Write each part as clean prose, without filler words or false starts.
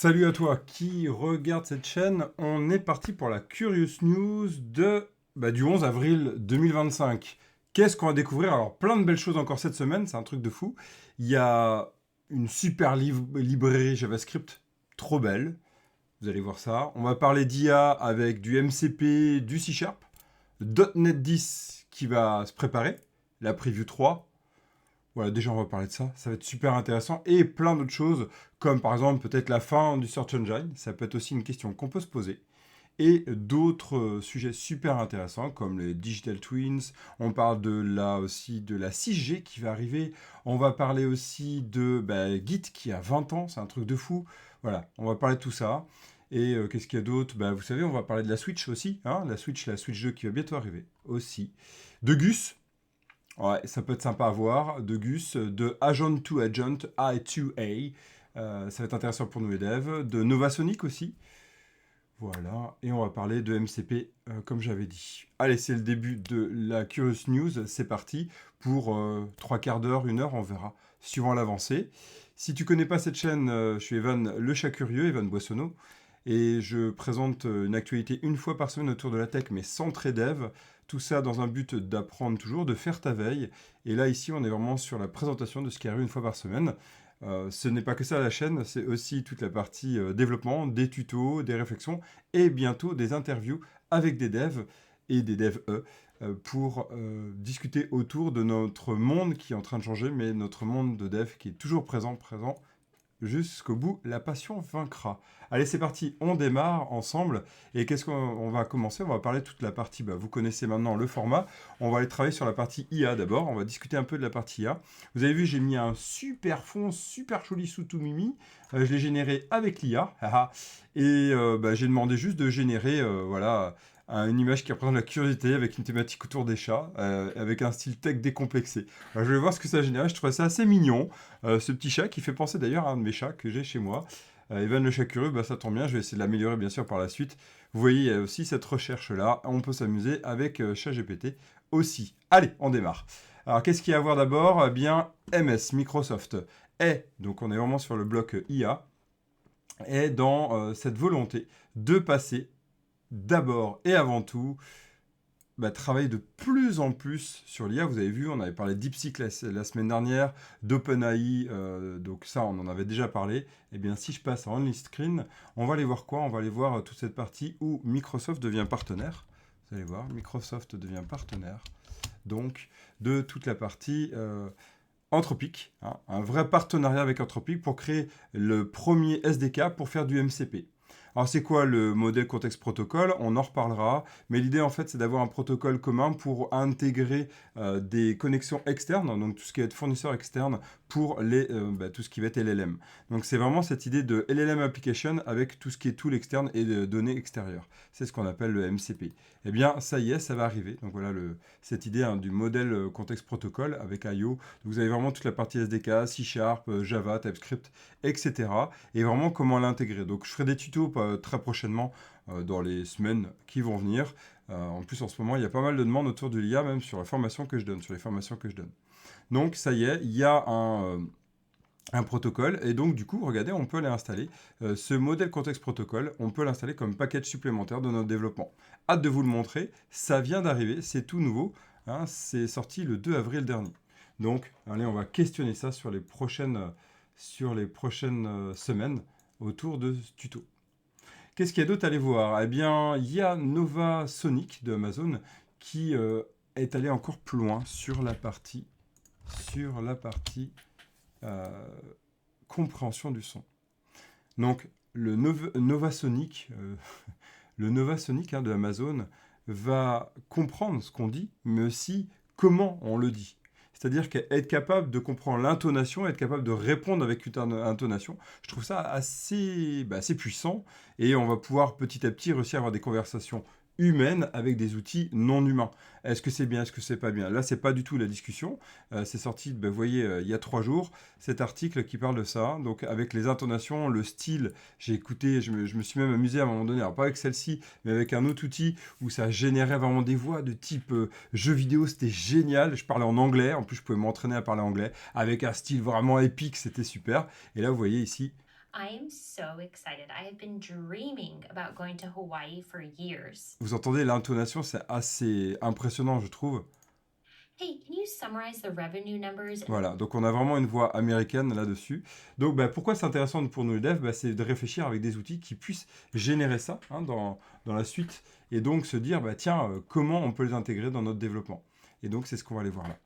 Salut à toi qui regarde cette chaîne. On est parti pour la Curious News du 11 avril 2025. Qu'est-ce qu'on va découvrir? Alors, plein de belles choses encore cette semaine, c'est un truc de fou. Il y a une super librairie JavaScript, trop belle. Vous allez voir ça. On va parler d'IA avec du MCP, du C Sharp, .NET 10 qui va se préparer, la Preview 3. Voilà, déjà on va parler de ça, ça va être super intéressant, et plein d'autres choses, comme par exemple peut-être la fin du Search Engine, ça peut être aussi une question qu'on peut se poser, et d'autres sujets super intéressants, comme les Digital Twins, on parle aussi de la 6G qui va arriver, on va parler aussi de Git qui a 20 ans, c'est un truc de fou, voilà, on va parler de tout ça, et qu'est-ce qu'il y a d'autre? Vous savez, on va parler de la Switch aussi, hein, la Switch 2 qui va bientôt arriver aussi, de Gus. Ouais, ça peut être sympa à voir. De Gus, de Agent to Agent, I2A. Ça va être intéressant pour nous les devs. De Novasonic aussi. Voilà. Et on va parler de MCP, comme j'avais dit. Allez, c'est le début de la Curious News. C'est parti pour 3/4 d'heure, 1 heure, on verra, suivant l'avancée. Si tu connais pas cette chaîne, je suis Evan le chat curieux, Evan Boissonneau. Et je présente une actualité une fois par semaine autour de la tech, mais sans très dev. Tout ça dans un but d'apprendre toujours, de faire ta veille. Et là, ici, on est vraiment sur la présentation de ce qui arrive une fois par semaine. Ce n'est pas que ça la chaîne, c'est aussi toute la partie développement, des tutos, des réflexions et bientôt des interviews avec des devs et des devs pour discuter autour de notre monde qui est en train de changer, mais notre monde de dev qui est toujours présent jusqu'au bout, la passion vaincra. Allez, c'est parti, on démarre ensemble. Et qu'est-ce qu'on va commencer? On va parler de toute la partie, vous connaissez maintenant le format. On va aller travailler sur la partie IA d'abord. On va discuter un peu de la partie IA. Vous avez vu, j'ai mis un super fond, super joli sous tout mimi. Je l'ai généré avec l'IA. Et j'ai demandé juste de générer, une image qui représente la curiosité avec une thématique autour des chats, avec un style tech décomplexé. Alors, je vais voir ce que ça génère. Je trouvais ça assez mignon. Ce petit chat qui fait penser d'ailleurs à un de mes chats que j'ai chez moi. Evan le chat curieux, ça tombe bien, je vais essayer de l'améliorer bien sûr par la suite. Vous voyez, il y a aussi cette recherche-là. On peut s'amuser avec ChatGPT aussi. Allez, on démarre. Alors, qu'est-ce qu'il y a à voir d'abord? Eh bien, MS, Microsoft, donc on est vraiment sur le bloc IA, est dans cette volonté de passer d'abord et avant tout travaille de plus en plus sur l'IA. Vous avez vu, on avait parlé de DeepSeek la semaine dernière, d'OpenAI, donc ça, on en avait déjà parlé. Eh bien, si je passe en Only Screen, on va aller voir quoi? On va aller voir toute cette partie où Microsoft devient partenaire. Vous allez voir, Microsoft devient partenaire, donc, de toute la partie Anthropic, hein, un vrai partenariat avec Anthropic pour créer le premier SDK pour faire du MCP. Alors c'est quoi le modèle contexte protocole? On en reparlera, mais l'idée en fait c'est d'avoir un protocole commun pour intégrer des connexions externes, donc tout ce qui va être fournisseur externe pour tout ce qui va être LLM. Donc c'est vraiment cette idée de LLM application avec tout ce qui est tool externe et de données extérieures. C'est ce qu'on appelle le MCP. Eh bien ça y est, ça va arriver. Donc voilà cette idée du modèle contexte protocole avec IO. Vous avez vraiment toute la partie SDK, C Sharp, Java, TypeScript, etc. Et vraiment comment l'intégrer. Donc je ferai des tutos très prochainement dans les semaines qui vont venir. En plus en ce moment il y a pas mal de demandes autour de l'IA, même sur la formation que je donne, sur les formations que je donne. Donc ça y est, il y a un protocole, et donc du coup, regardez, on peut aller installer ce modèle contexte protocole, on peut l'installer comme package supplémentaire de notre développement. Hâte de vous le montrer, ça vient d'arriver, c'est tout nouveau, hein, c'est sorti le 2 avril dernier. Donc, allez, on va questionner ça sur les prochaines semaines autour de ce tuto. Qu'est-ce qu'il y a d'autre à aller voir? Eh bien, il y a Nova Sonic de Amazon qui est allé encore plus loin sur la partie euh, compréhension du son. Donc, Nova Sonic, le Nova Sonic de Amazon va comprendre ce qu'on dit, mais aussi comment on le dit. C'est-à-dire qu'être capable de comprendre l'intonation, être capable de répondre avec une intonation, je trouve ça assez puissant. Et on va pouvoir petit à petit réussir à avoir des conversations humaines avec des outils non humains. Est-ce que c'est bien, est-ce que c'est pas bien? Là, c'est pas du tout la discussion. C'est sorti, vous voyez, il y a 3 jours, cet article qui parle de ça. Donc, avec les intonations, le style, j'ai écouté, je me suis même amusé à un moment donné, alors pas avec celle-ci, mais avec un autre outil où ça générait vraiment des voix de type jeu vidéo, c'était génial. Je parlais en anglais, en plus je pouvais m'entraîner à parler anglais, avec un style vraiment épique, c'était super. Et là vous voyez ici, I am so excited. I have been dreaming about going to Hawaii for years. Vous entendez l'intonation, c'est assez impressionnant, je trouve. Hey, can you summarize the revenue numbers? Voilà, donc on a vraiment une voix américaine là-dessus. Donc bah, pourquoi c'est intéressant pour nous les devs? Bah, c'est de réfléchir avec des outils qui puissent générer ça hein, dans la suite et donc se dire bah, tiens, comment on peut les intégrer dans notre développement. Et donc c'est ce qu'on va aller voir là.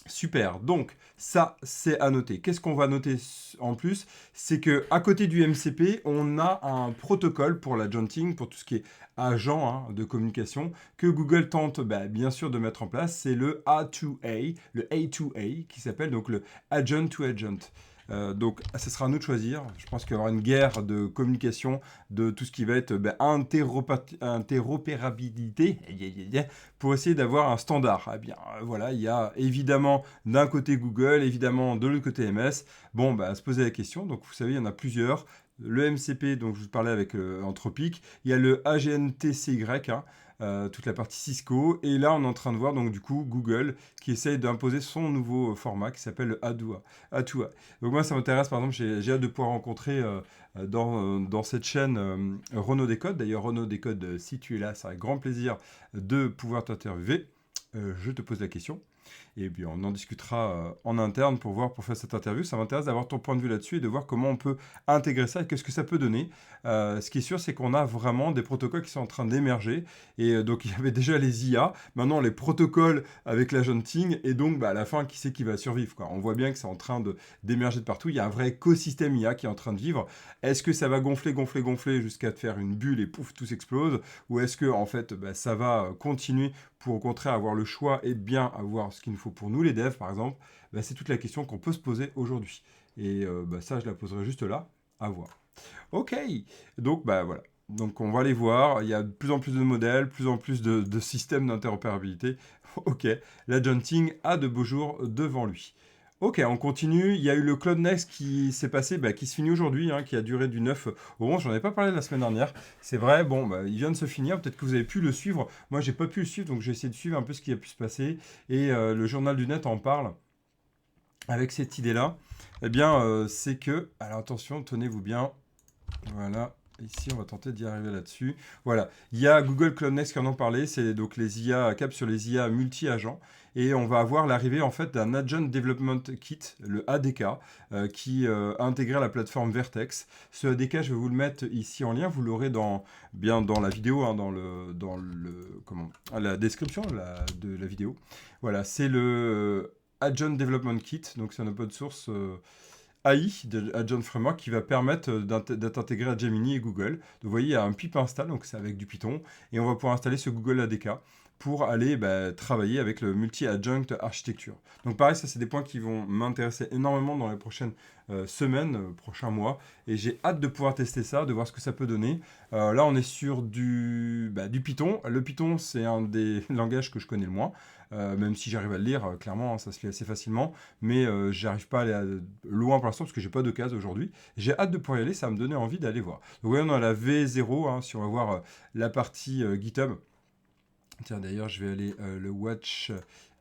Super, donc ça c'est à noter. Qu'est-ce qu'on va noter en plus? C'est que à côté du MCP, on a un protocole pour la l'adjointing, pour tout ce qui est agent hein, de communication, que Google tente bah, bien sûr de mettre en place. C'est le A2A, le A2A, qui s'appelle donc le Agent to Agent. Donc, ce sera à nous de choisir. Je pense qu'il y aura une guerre de communication de tout ce qui va être interopérabilité pour essayer d'avoir un standard. Eh bien, voilà, il y a évidemment d'un côté Google, évidemment de l'autre côté MS. Bon, bah, à se poser la question. Donc, vous savez, il y en a plusieurs. Le MCP, donc je vous parlais avec Anthropic. Il y a le AGNTCY, hein, toute la partie Cisco. Et là, on est en train de voir donc du coup Google qui essaye d'imposer son nouveau format qui s'appelle le A2A. Donc moi, ça m'intéresse. Par exemple, j'ai hâte de pouvoir rencontrer dans cette chaîne Renaud Décode. D'ailleurs, Renaud Décode, si tu es là, ça avec grand plaisir de pouvoir t'interviewer. Je te pose la question. Et puis on en discutera en interne pour faire cette interview. Ça m'intéresse d'avoir ton point de vue là-dessus et de voir comment on peut intégrer ça et qu'est-ce que ça peut donner. Ce qui est sûr, c'est qu'on a vraiment des protocoles qui sont en train d'émerger. Et donc il y avait déjà les IA, maintenant les protocoles avec l'agenting. Et donc bah, à la fin, qui c'est qui va survivre quoi. On voit bien que c'est en train d'émerger de partout. Il y a un vrai écosystème IA qui est en train de vivre. Est-ce que ça va gonfler jusqu'à te faire une bulle et pouf, tout s'explose? Ou est-ce que en fait bah, ça va continuer pour au contraire avoir le choix et bien avoir ce qu'il nous faut pour nous les devs par exemple, bah, c'est toute la question qu'on peut se poser aujourd'hui. Et bah, ça, je la poserai juste là, à voir. Ok, donc bah voilà. Donc on va aller voir, il y a de plus en plus de modèles, plus en plus de systèmes d'interopérabilité. Ok, l'adjunting a de beaux jours devant lui. Ok, on continue. Il y a eu le Cloud Next qui s'est passé, bah, qui se finit aujourd'hui, hein, qui a duré du 9 au 11. J'en ai pas parlé la semaine dernière. C'est vrai, bon, bah, il vient de se finir. Peut-être que vous avez pu le suivre. Moi, j'ai pas pu le suivre, donc j'ai essayé de suivre un peu ce qui a pu se passer. Et le journal du net en parle avec cette idée-là. Eh bien, c'est que, alors attention, tenez-vous bien. Voilà. Ici, on va tenter d'y arriver là-dessus. Voilà. Il y a Google Cloud Next qui en ont parlé. C'est donc les IA, cap sur les IA multi-agents. Et on va avoir l'arrivée en fait d'un Agent Development Kit, le ADK, qui a intégré à la plateforme Vertex. Ce ADK, je vais vous le mettre ici en lien. Vous l'aurez bien dans la vidéo, hein, la description de la vidéo. Voilà, c'est le Agent Development Kit. Donc c'est un open source. AI, de Agent Framework, qui va permettre d'être intégré à Gemini et Google. Donc, vous voyez, il y a un pip install, donc c'est avec du Python, et on va pouvoir installer ce Google ADK pour aller bah, travailler avec le multi-adjunct architecture. Donc pareil, ça c'est des points qui vont m'intéresser énormément dans les prochaines semaines, prochains mois, et j'ai hâte de pouvoir tester ça, de voir ce que ça peut donner. Là, on est sur du Python. Le Python, c'est un des langages que je connais le moins. Même si j'arrive à le lire, clairement, hein, ça se lit assez facilement, mais j'arrive pas à aller loin pour l'instant parce que j'ai pas de case aujourd'hui. J'ai hâte de pouvoir y aller, ça va me donner envie d'aller voir. Donc, voyez, on a la V0, hein, si on va voir la partie GitHub. Tiens, d'ailleurs, je vais aller le watch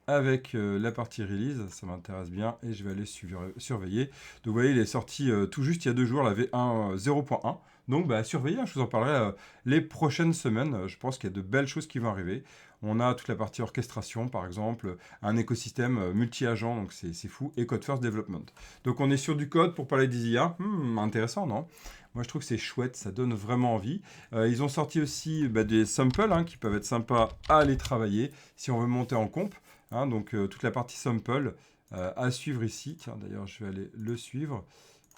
avec la partie release, ça m'intéresse bien, et je vais aller surveiller. Donc vous voyez, il est sorti tout juste il y a 2 jours, la V1 0.1. Donc bah, surveillez, hein, je vous en parlerai les prochaines semaines. Je pense qu'il y a de belles choses qui vont arriver. On a toute la partie orchestration, par exemple, un écosystème multi-agent, donc c'est fou, et Code First Development. Donc on est sur du code pour parler des IA. Intéressant, non? Moi, je trouve que c'est chouette, ça donne vraiment envie. Ils ont sorti aussi des samples hein, qui peuvent être sympas à aller travailler si on veut monter en comp. Hein, donc toute la partie sample à suivre ici. Tiens, d'ailleurs, je vais aller le suivre.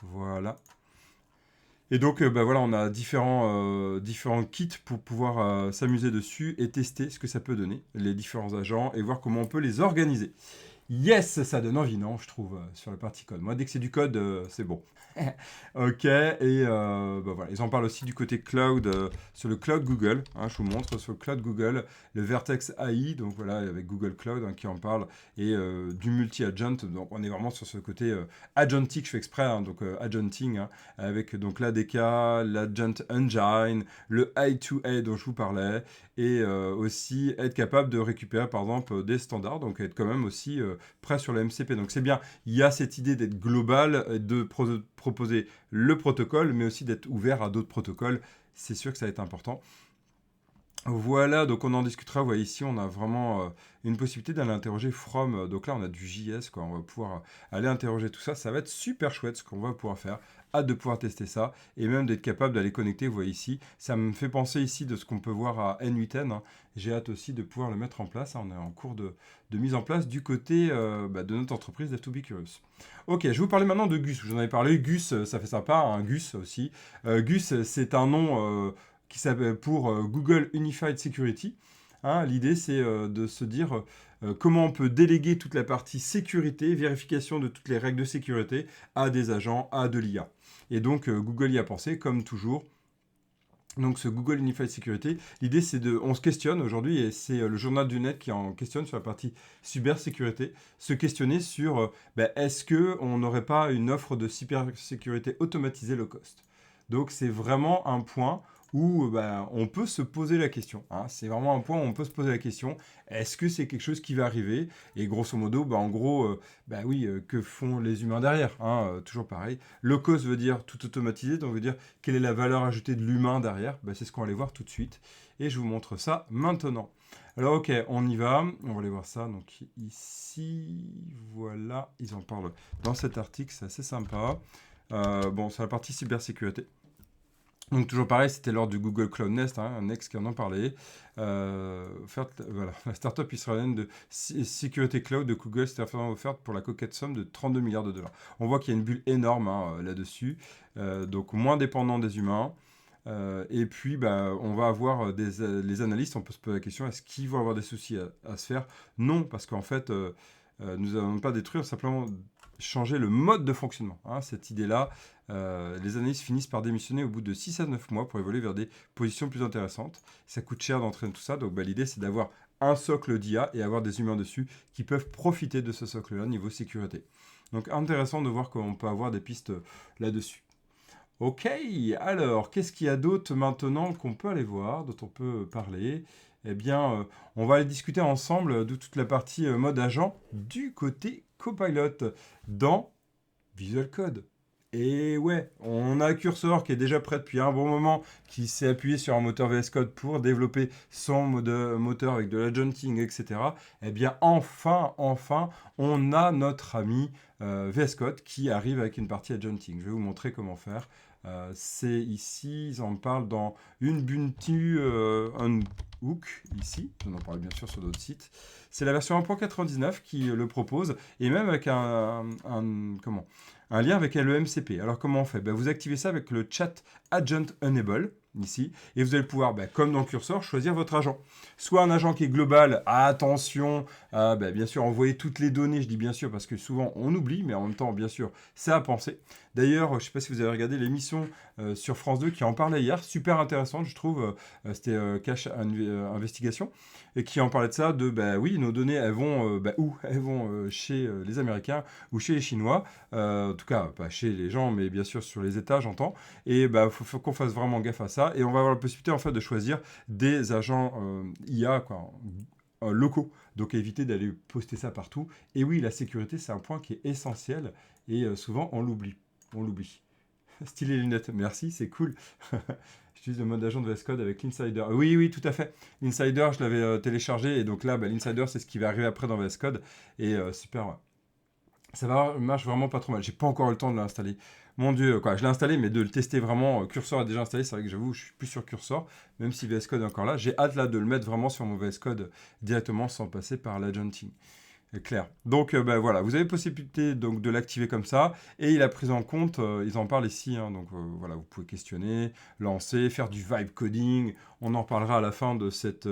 Voilà. Et donc, voilà, on a différents kits pour pouvoir s'amuser dessus et tester ce que ça peut donner, les différents agents, et voir comment on peut les organiser. Yes, ça donne envie, non, je trouve, sur la partie code. Moi, dès que c'est du code, c'est bon. Ok, et voilà. Ils en parlent aussi du côté cloud, sur le cloud Google. Hein, je vous montre sur le cloud Google, le Vertex AI, donc voilà, avec Google Cloud hein, qui en parle, et du multi-agent. Donc on est vraiment sur ce côté agentic, je fais exprès, hein, donc agenting, hein, avec donc l'ADK, l'Agent Engine, le I2A dont je vous parlais, et aussi être capable de récupérer par exemple des standards, donc être quand même aussi près sur le MCP. Donc c'est bien, il y a cette idée d'être global, de proposer le protocole, mais aussi d'être ouvert à d'autres protocoles. C'est sûr que ça va être important. Voilà, donc on en discutera. Vous voyez ici, on a vraiment une possibilité d'aller interroger from. Donc là, on a du JS, quoi. On va pouvoir aller interroger tout ça. Ça va être super chouette ce qu'on va pouvoir faire. Hâte de pouvoir tester ça et même d'être capable d'aller connecter. Vous voyez ici, ça me fait penser ici de ce qu'on peut voir à N8N. Hein. J'ai hâte aussi de pouvoir le mettre en place. Hein. On est en cours de mise en place du côté de notre entreprise Dev2B Curious. Ok, je vais vous parler maintenant de Gus. J'en avais parlé. Gus, ça fait sympa. Hein, Gus aussi. Gus, c'est un nom qui s'appelle pour Google Unified Security. Hein, l'idée, c'est de se dire comment on peut déléguer toute la partie sécurité, vérification de toutes les règles de sécurité à des agents, à de l'IA. Et donc, Google y a pensé, comme toujours. Donc, ce Google Unified Security, l'idée, c'est on se questionne aujourd'hui, et c'est le journal du net qui en questionne sur la partie cybersécurité, se questionner sur est-ce qu'on n'aurait pas une offre de cybersécurité automatisée low cost. Donc, c'est vraiment un point où on peut se poser la question. Hein. C'est vraiment un point où on peut se poser la question, est-ce que c'est quelque chose qui va arriver? Et grosso modo, en gros, que font les humains derrière? Hein, toujours pareil. Low cost veut dire tout automatisé, donc veut dire quelle est la valeur ajoutée de l'humain derrière? C'est ce qu'on va aller voir tout de suite. Et je vous montre ça maintenant. Alors ok, on y va. On va aller voir ça. Donc ici, voilà, ils en parlent dans cet article, c'est assez sympa. C'est la partie cybersécurité. Donc toujours pareil, c'était lors du Google Cloud Nest, hein, un ex qui en en parlait. Voilà, la startup israélienne de sécurité cloud de Google s'était offerte pour la coquette somme de 32 milliards de dollars. On voit qu'il y a une bulle énorme là-dessus, donc moins dépendant des humains. Et puis, on va avoir les analystes, on peut se poser la question, est-ce qu'ils vont avoir des soucis à se faire? Non, parce qu'en fait, nous n'allons pas détruire, simplement changer le mode de fonctionnement. Hein, cette idée-là, les analystes finissent par démissionner au bout de 6 à 9 mois pour évoluer vers des positions plus intéressantes. Ça coûte cher d'entraîner tout ça, donc l'idée c'est d'avoir un socle d'IA et avoir des humains dessus qui peuvent profiter de ce socle-là niveau sécurité. Donc intéressant de voir qu'on peut avoir des pistes là-dessus. Ok, alors qu'est-ce qu'il y a d'autre maintenant qu'on peut aller voir, dont on peut parler? Eh bien, on va aller discuter ensemble de toute la partie mode agent du côté Copilot dans Visual Code. Et ouais, on a Cursor qui est déjà prêt depuis un bon moment, qui s'est appuyé sur un moteur VS Code pour développer son moteur avec de l'agenting, etc. Eh bien, enfin, on a notre ami VS Code qui arrive avec une partie agenting. Je vais vous montrer comment faire. C'est ici, ils en parlent dans une Ubuntu Unhook, ici, on en parle bien sûr sur d'autres sites. C'est la version 1.99 qui le propose, et même avec un lien avec le MCP. Alors comment on fait? Vous activez ça avec le Chat Agent Enable, ici, et vous allez pouvoir, comme dans Cursor, choisir votre agent. Soit un agent qui est global, attention, bien sûr, envoyer toutes les données, je dis bien sûr, parce que souvent on oublie, mais en même temps, bien sûr, c'est à penser. D'ailleurs, je ne sais pas si vous avez regardé l'émission sur France 2 qui en parlait hier, super intéressante, je trouve, c'était Cache Investigation, et qui en parlait de ça, oui, nos données, elles vont où? Elles vont chez les Américains ou chez les Chinois, en tout cas, pas chez les gens, mais bien sûr sur les États, j'entends, et faut qu'on fasse vraiment gaffe à ça, et on va avoir la possibilité, en fait, de choisir des agents IA, locaux, donc éviter d'aller poster ça partout. Et oui, la sécurité, c'est un point qui est essentiel, et souvent, on l'oublie. Stylé lunettes, merci, c'est cool. J'utilise le mode agent de VS Code avec l'Insider. Oui, tout à fait. L'Insider, je l'avais téléchargé, et donc là, l'Insider, c'est ce qui va arriver après dans VS Code, et super, ouais. Ça marche vraiment pas trop mal. J'ai pas encore eu le temps de l'installer. Mon Dieu, je l'ai installé, mais de le tester vraiment. Cursor est déjà installé. C'est vrai que j'avoue, je suis plus sur Cursor, même si VS Code est encore là. J'ai hâte là de le mettre vraiment sur mon VS Code directement sans passer par l'agenting. Clair. Donc voilà, vous avez possibilité donc de l'activer comme ça, et il a pris en compte, ils en parlent ici, hein, donc voilà, vous pouvez questionner, lancer, faire du vibe coding, on en reparlera à la fin de cette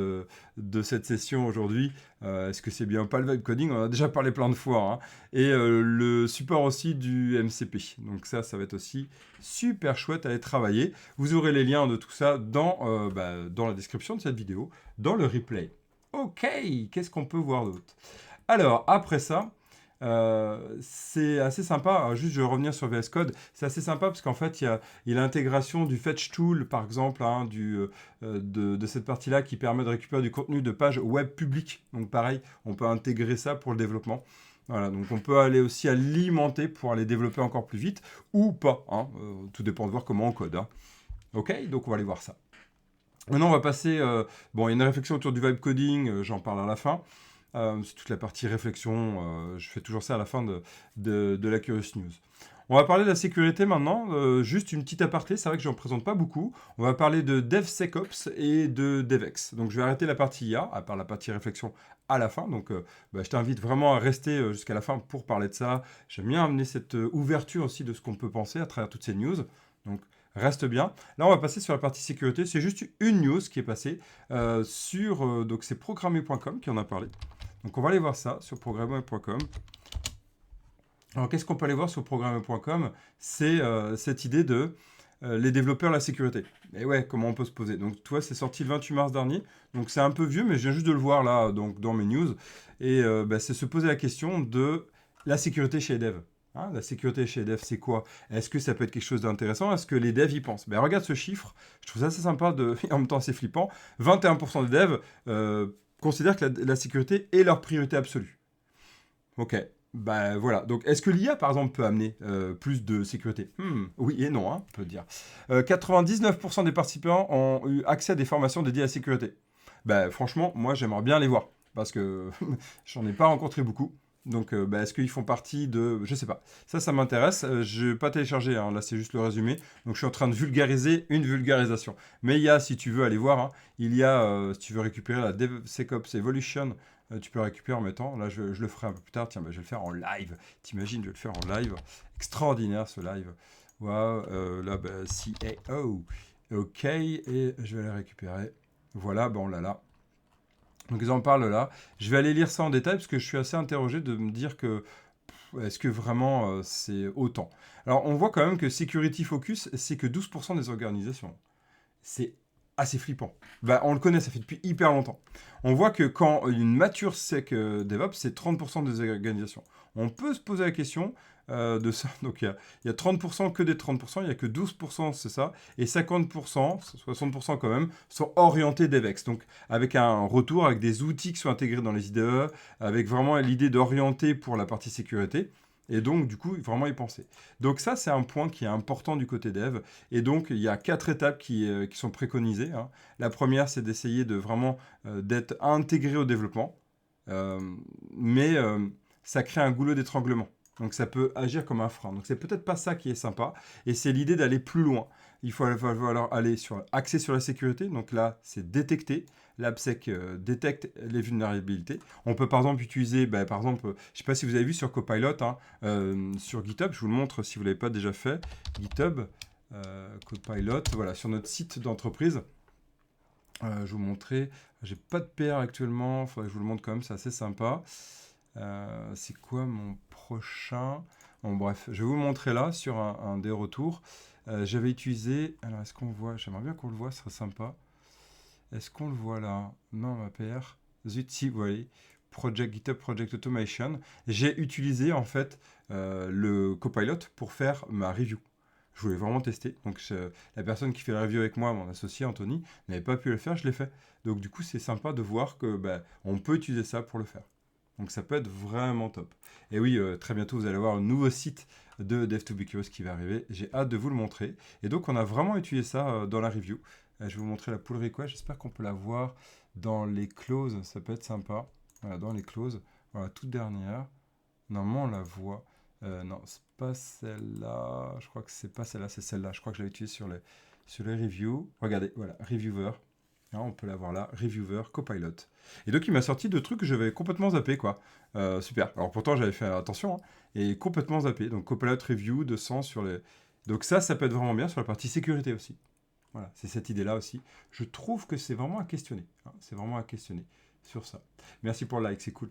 session aujourd'hui. Est-ce que c'est bien ou pas le vibe coding? On en a déjà parlé plein de fois, hein. Et le support aussi du MCP, donc ça va être aussi super chouette à aller travailler. Vous aurez les liens de tout ça dans la description de cette vidéo, dans le replay. Ok, qu'est-ce qu'on peut voir d'autre? Alors, après ça, c'est assez sympa. Alors, juste, je vais revenir sur VS Code. C'est assez sympa parce qu'en fait, il y a l'intégration du Fetch Tool, par exemple, hein, de cette partie-là qui permet de récupérer du contenu de pages web publiques. Donc, pareil, on peut intégrer ça pour le développement. Voilà, donc on peut aller aussi alimenter pour aller développer encore plus vite ou pas. Hein, tout dépend de voir comment on code. Hein. Ok, donc on va aller voir ça. Maintenant, on va passer. Bon, il y a une réflexion autour du vibe coding, j'en parle à la fin. C'est toute la partie réflexion. Je fais toujours ça à la fin de la Curious News. On va parler de la sécurité maintenant. Juste une petite aparté, c'est vrai que je n'en présente pas beaucoup. On va parler de DevSecOps et de DevEx. Donc je vais arrêter la partie IA, à part la partie réflexion à la fin. Donc je t'invite vraiment à rester jusqu'à la fin pour parler de ça. J'aime bien amener cette ouverture aussi de ce qu'on peut penser à travers toutes ces news. Donc reste bien. Là, on va passer sur la partie sécurité. C'est juste une news qui est passée sur... donc c'est programmer.com qui en a parlé. Donc on va aller voir ça sur programmer.com. Alors qu'est-ce qu'on peut aller voir sur programmer.com? C'est cette idée de les développeurs la sécurité. Et ouais, comment on peut se poser. Donc toi, c'est sorti le 28 mars dernier. Donc c'est un peu vieux, mais je viens juste de le voir là donc, dans mes news. Et c'est se poser la question de la sécurité chez les devs. Hein, la sécurité chez les devs, c'est quoi? Est-ce que ça peut être quelque chose d'intéressant? Est-ce que les devs y pensent? Regarde ce chiffre. Je trouve ça assez sympa et en même temps assez flippant. 21% des devs considèrent que la sécurité est leur priorité absolue. Ok. Voilà. Donc, est-ce que l'IA, par exemple, peut amener plus de sécurité? Oui et non, hein, on peut dire. 99% des participants ont eu accès à des formations dédiées à la sécurité. Franchement, moi, j'aimerais bien les voir. Parce que j'en ai pas rencontré beaucoup. Donc, est-ce qu'ils font partie de... Je sais pas. Ça m'intéresse. Je vais pas télécharger. Hein. Là, c'est juste le résumé. Donc, je suis en train de vulgariser une vulgarisation. Mais il y a, si tu veux aller voir, hein, il y a, si tu veux récupérer la DevSecOps Evolution, tu peux le récupérer en mettant, là je le ferai un peu plus tard, tiens, je vais le faire en live. T'imagines, je vais le faire en live. Extraordinaire ce live. Waouh, là, CAO. Ok, et je vais le récupérer. Voilà, on l'a là. Donc ils en parlent là. Je vais aller lire ça en détail parce que je suis assez interrogé de me dire que est-ce que vraiment c'est autant. Alors on voit quand même que Security Focus, c'est que 12% des organisations. C'est assez flippant. On le connaît, ça fait depuis hyper longtemps. On voit que quand une mature sec DevOps, c'est 30% des organisations. On peut se poser la question de ça. Donc il y a 30% que des 30%, il n'y a que 12%, c'est ça. Et 50%, 60% quand même, sont orientés DevEx. Donc avec un retour, avec des outils qui sont intégrés dans les IDE, avec vraiment l'idée d'orienter pour la partie sécurité. Et donc, du coup, vraiment y penser. Donc ça, c'est un point qui est important du côté dev. Et donc, il y a 4 étapes qui sont préconisées. Hein. La première, c'est d'essayer de vraiment d'être intégré au développement. Mais ça crée un goulot d'étranglement. Donc ça peut agir comme un frein. Donc c'est peut-être pas ça qui est sympa. Et c'est l'idée d'aller plus loin. Il faut alors aller axer sur la sécurité. Donc là, c'est détecter. L'AppSec détecte les vulnérabilités. On peut par exemple utiliser, je ne sais pas si vous avez vu sur Copilot, hein, sur GitHub, je vous le montre si vous ne l'avez pas déjà fait. GitHub, Copilot, voilà, sur notre site d'entreprise. Je vais vous montrer. J'ai pas de PR actuellement, il faudrait que je vous le montre quand même, c'est assez sympa. C'est quoi mon prochain? Bon, bref, je vais vous montrer là sur un des retours. J'avais utilisé. Alors, est-ce qu'on voit? J'aimerais bien qu'on le voit, ce serait sympa. Est-ce qu'on le voit là? Non, ma PR. Zut, si, vous voyez. GitHub Project Automation. J'ai utilisé en fait le Copilot pour faire ma review. Je voulais vraiment tester. Donc la personne qui fait la review avec moi, mon associé Anthony, n'avait pas pu le faire, je l'ai fait. Donc du coup, c'est sympa de voir que on peut utiliser ça pour le faire. Donc ça peut être vraiment top. Et oui, très bientôt, vous allez voir un nouveau site de Dev2BeCurious qui va arriver. J'ai hâte de vous le montrer. Et donc, on a vraiment utilisé ça dans la review. Je vais vous montrer la pull request. J'espère qu'on peut la voir dans les clauses. Ça peut être sympa. Voilà, dans les clauses. Voilà, toute dernière. Normalement, on la voit. Non, c'est pas celle-là. Je crois que c'est pas celle-là, c'est celle-là. Je crois que je l'ai utilisée sur les reviews. Regardez, voilà, reviewer. Hein, on peut la voir là, reviewer, copilot. Et donc il m'a sorti deux trucs que j'avais complètement zappé, quoi. Super. Alors pourtant j'avais fait attention, hein, et complètement zappé. Donc copilot review 200 sur les... Donc ça peut être vraiment bien sur la partie sécurité aussi. Voilà, c'est cette idée-là aussi. Je trouve que c'est vraiment à questionner. Hein, c'est vraiment à questionner sur ça. Merci pour le like, c'est cool.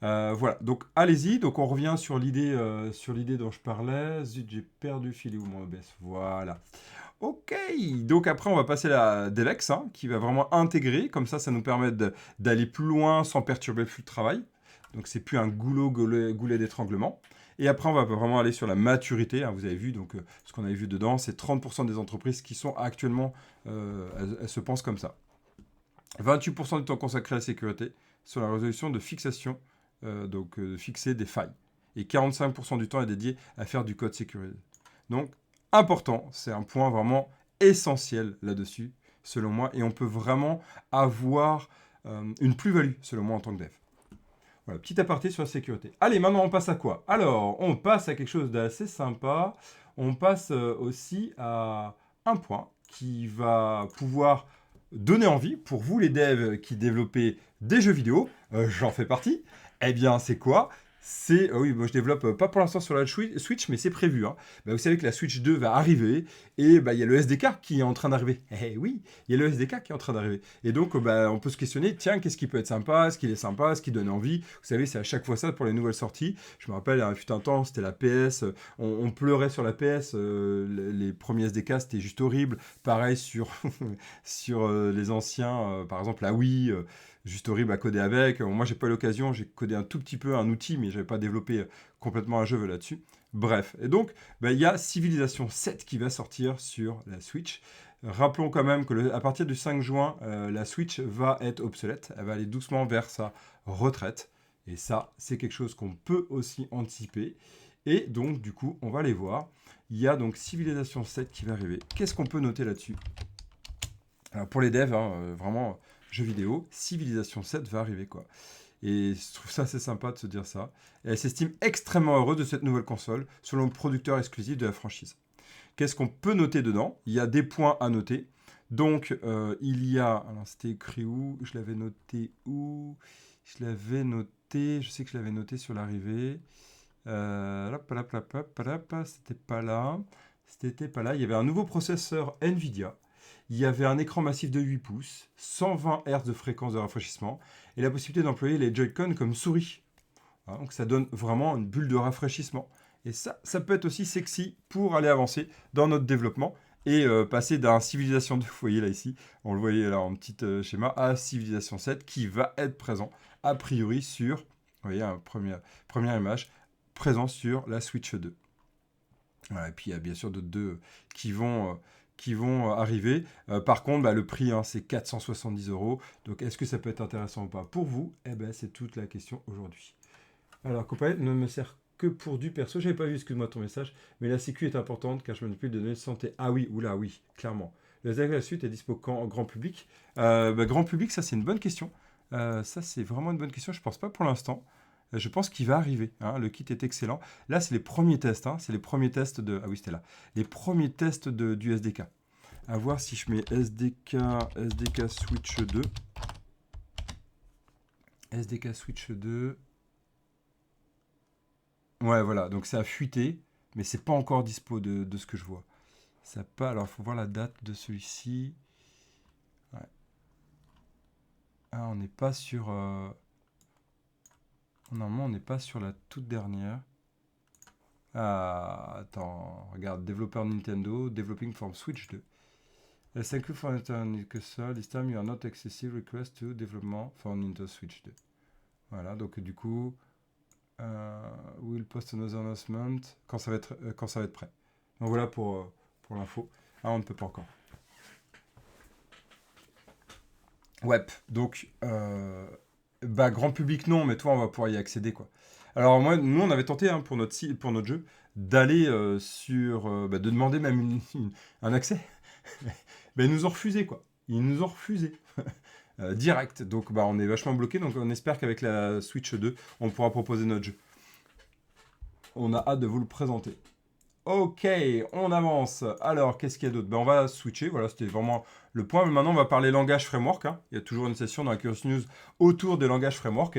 Voilà, donc allez-y. Donc on revient sur l'idée dont je parlais. Zut, j'ai perdu fil où mon OBS. Voilà. Ok, donc après on va passer à la DevEx, hein, qui va vraiment intégrer, comme ça nous permet d'aller plus loin sans perturber le flux de travail. Donc c'est plus un goulet d'étranglement. Et après on va vraiment aller sur la maturité, hein, vous avez vu, donc ce qu'on avait vu dedans, c'est 30% des entreprises qui sont actuellement, elles se pensent comme ça. 28% du temps consacré à la sécurité, sur la résolution de fixation fixer des failles. Et 45% du temps est dédié à faire du code sécurisé. Donc, important, c'est un point vraiment essentiel là-dessus, selon moi, et on peut vraiment avoir une plus-value, selon moi, en tant que dev. Voilà, petit aparté sur la sécurité. Allez, maintenant, on passe à quoi? Alors, on passe à quelque chose d'assez sympa. On passe aussi à un point qui va pouvoir donner envie pour vous, les devs qui développez des jeux vidéo. J'en fais partie. Eh bien, c'est quoi? C'est, oui, moi je développe pas pour l'instant sur la Switch, mais c'est prévu, hein. Bah, vous savez que la Switch 2 va arriver et bah, il y a le SDK qui est en train d'arriver. Eh oui, il y a le SDK qui est en train d'arriver. Et donc, bah, on peut se questionner, tiens, qu'est-ce qui peut être sympa? Est-ce qu'il est sympa? Est-ce qu'il donne envie? Vous savez, c'est à chaque fois ça pour les nouvelles sorties. Je me rappelle, il fut un temps, c'était la PS. On pleurait sur la PS. Les premiers SDK, c'était juste horrible. Pareil sur, sur les anciens, par exemple la Wii. Juste horrible à coder avec. Moi, j'ai pas eu l'occasion, j'ai codé un tout petit peu un outil, mais j'avais pas développé complètement un jeu là-dessus. Bref, et donc, bah, il y a Civilization 7 qui va sortir sur la Switch. Rappelons quand même que à partir du 5 juin, la Switch va être obsolète. Elle va aller doucement vers sa retraite. Et ça, c'est quelque chose qu'on peut aussi anticiper. Et donc, du coup, on va les voir. Il y a donc Civilization 7 qui va arriver. Qu'est-ce qu'on peut noter là-dessus? Alors, pour les devs, hein, vraiment, jeux vidéo, Civilization 7 va arriver, quoi. Et je trouve ça assez sympa de se dire ça. Et elle s'estime extrêmement heureuse de cette nouvelle console, selon le producteur exclusif de la franchise. Qu'est-ce qu'on peut noter dedans? Il y a des points à noter. Donc, il y a... Alors, c'était écrit où? Je l'avais noté où? Je l'avais noté... Je sais que je l'avais noté sur l'arrivée. C'était pas là. C'était pas là. Il y avait un nouveau processeur NVIDIA. Il y avait un écran massif de 8 pouces, 120 Hz de fréquence de rafraîchissement et la possibilité d'employer les Joy-Con comme souris. Voilà, donc ça donne vraiment une bulle de rafraîchissement. Et ça peut être aussi sexy pour aller avancer dans notre développement et passer d'un Civilization 2, vous voyez là ici, on le voyait là en petit schéma, à Civilization 7 qui va être présent a priori sur, vous voyez, première image, présent sur la Switch 2. Voilà, et puis il y a bien sûr d'autres deux qui vont arriver. Par contre, bah, le prix, hein, c'est 470 €. Donc, est-ce que ça peut être intéressant ou pas pour vous? Eh ben, c'est toute la question aujourd'hui. Alors, Copilot ne me sert que pour du perso. J'avais pas vu, excuse-moi, ton message. Mais la sécu est importante car je manipule des données de santé. Ah oui, oula, oui, clairement. La suite est dispo quand en grand public? Bah, grand public, ça, c'est une bonne question. Ça, c'est vraiment une bonne question. Je pense pas pour l'instant. Je pense qu'il va arriver, hein. Le kit est excellent. Là, c'est les premiers tests, hein. C'est les premiers tests de... Ah oui, c'était là. Les premiers tests du SDK. À voir si je mets SDK Switch 2. SDK Switch 2. Ouais, voilà. Donc, ça a fuité, mais c'est pas encore dispo de ce que je vois. Ça pas... Alors, il faut voir la date de celui-ci. Ouais. Ah, on n'est pas sur... Normalement, on n'est pas sur la toute dernière. Ah, attends, regarde, développeur Nintendo, developing for Switch 2. Thank you for returning console. This time you are not excessive request to development for Nintendo Switch 2. Voilà, donc du coup, we'll post another announcement quand ça va être prêt. Donc voilà pour l'info. Ah, on ne peut pas encore. Ouais, donc bah, grand public non, mais toi on va pouvoir y accéder, quoi. Alors moi, nous on avait tenté, hein, pour notre jeu d'aller de demander même un accès. Ben, ils nous ont refusé, quoi. Ils nous ont refusé. Direct. Donc bah, on est vachement bloqué. Donc on espère qu'avec la Switch 2, on pourra proposer notre jeu. On a hâte de vous le présenter. Ok, on avance. Alors, qu'est-ce qu'il y a d'autre? Ben, on va switcher. Voilà, c'était vraiment le point. Mais maintenant, on va parler langage framework, hein. Il y a toujours une session dans la Curious News autour des langages framework.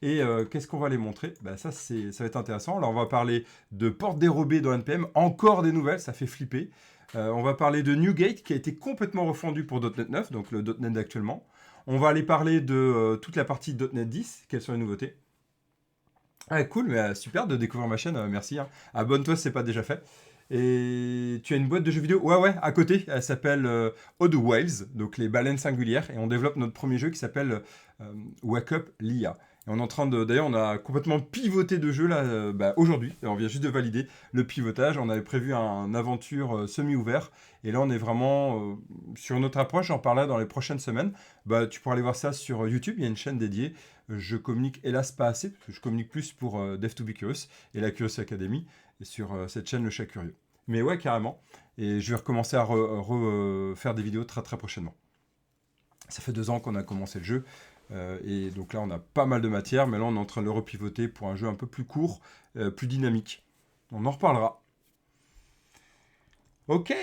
Et qu'est-ce qu'on va les montrer? Ben, ça va être intéressant. Alors, on va parler de portes dérobées dans NPM. Encore des nouvelles, ça fait flipper. On va parler de NewGate, qui a été complètement refondu pour .NET 9, donc le .NET d'actuellement. On va aller parler de toute la partie .NET 10. Quelles sont les nouveautés? Ah, cool, mais super de découvrir ma chaîne, merci, hein. Abonne-toi si c'est pas déjà fait. Et tu as une boîte de jeux vidéo? Ouais, à côté. Elle s'appelle Odd Whales, donc les baleines singulières. Et on développe notre premier jeu qui s'appelle Wake Up Lia. Et on est en train de... D'ailleurs, on a complètement pivoté de jeu là, aujourd'hui. Et on vient juste de valider le pivotage. On avait prévu un aventure semi-ouvert. Et là, on est vraiment sur notre approche. J'en parlerai dans les prochaines semaines. Tu pourras aller voir ça sur YouTube. Il y a une chaîne dédiée. Je communique hélas pas assez, parce que je communique plus pour Dev to be Curious et la Curious Academy. Et sur cette chaîne, le chat curieux. Mais ouais, carrément. Et je vais recommencer à faire des vidéos très très prochainement. Ça fait 2 ans qu'on a commencé le jeu. Et donc là, on a pas mal de matière, mais là, on est en train de le repivoter pour un jeu un peu plus court, plus dynamique. On en reparlera. Ok,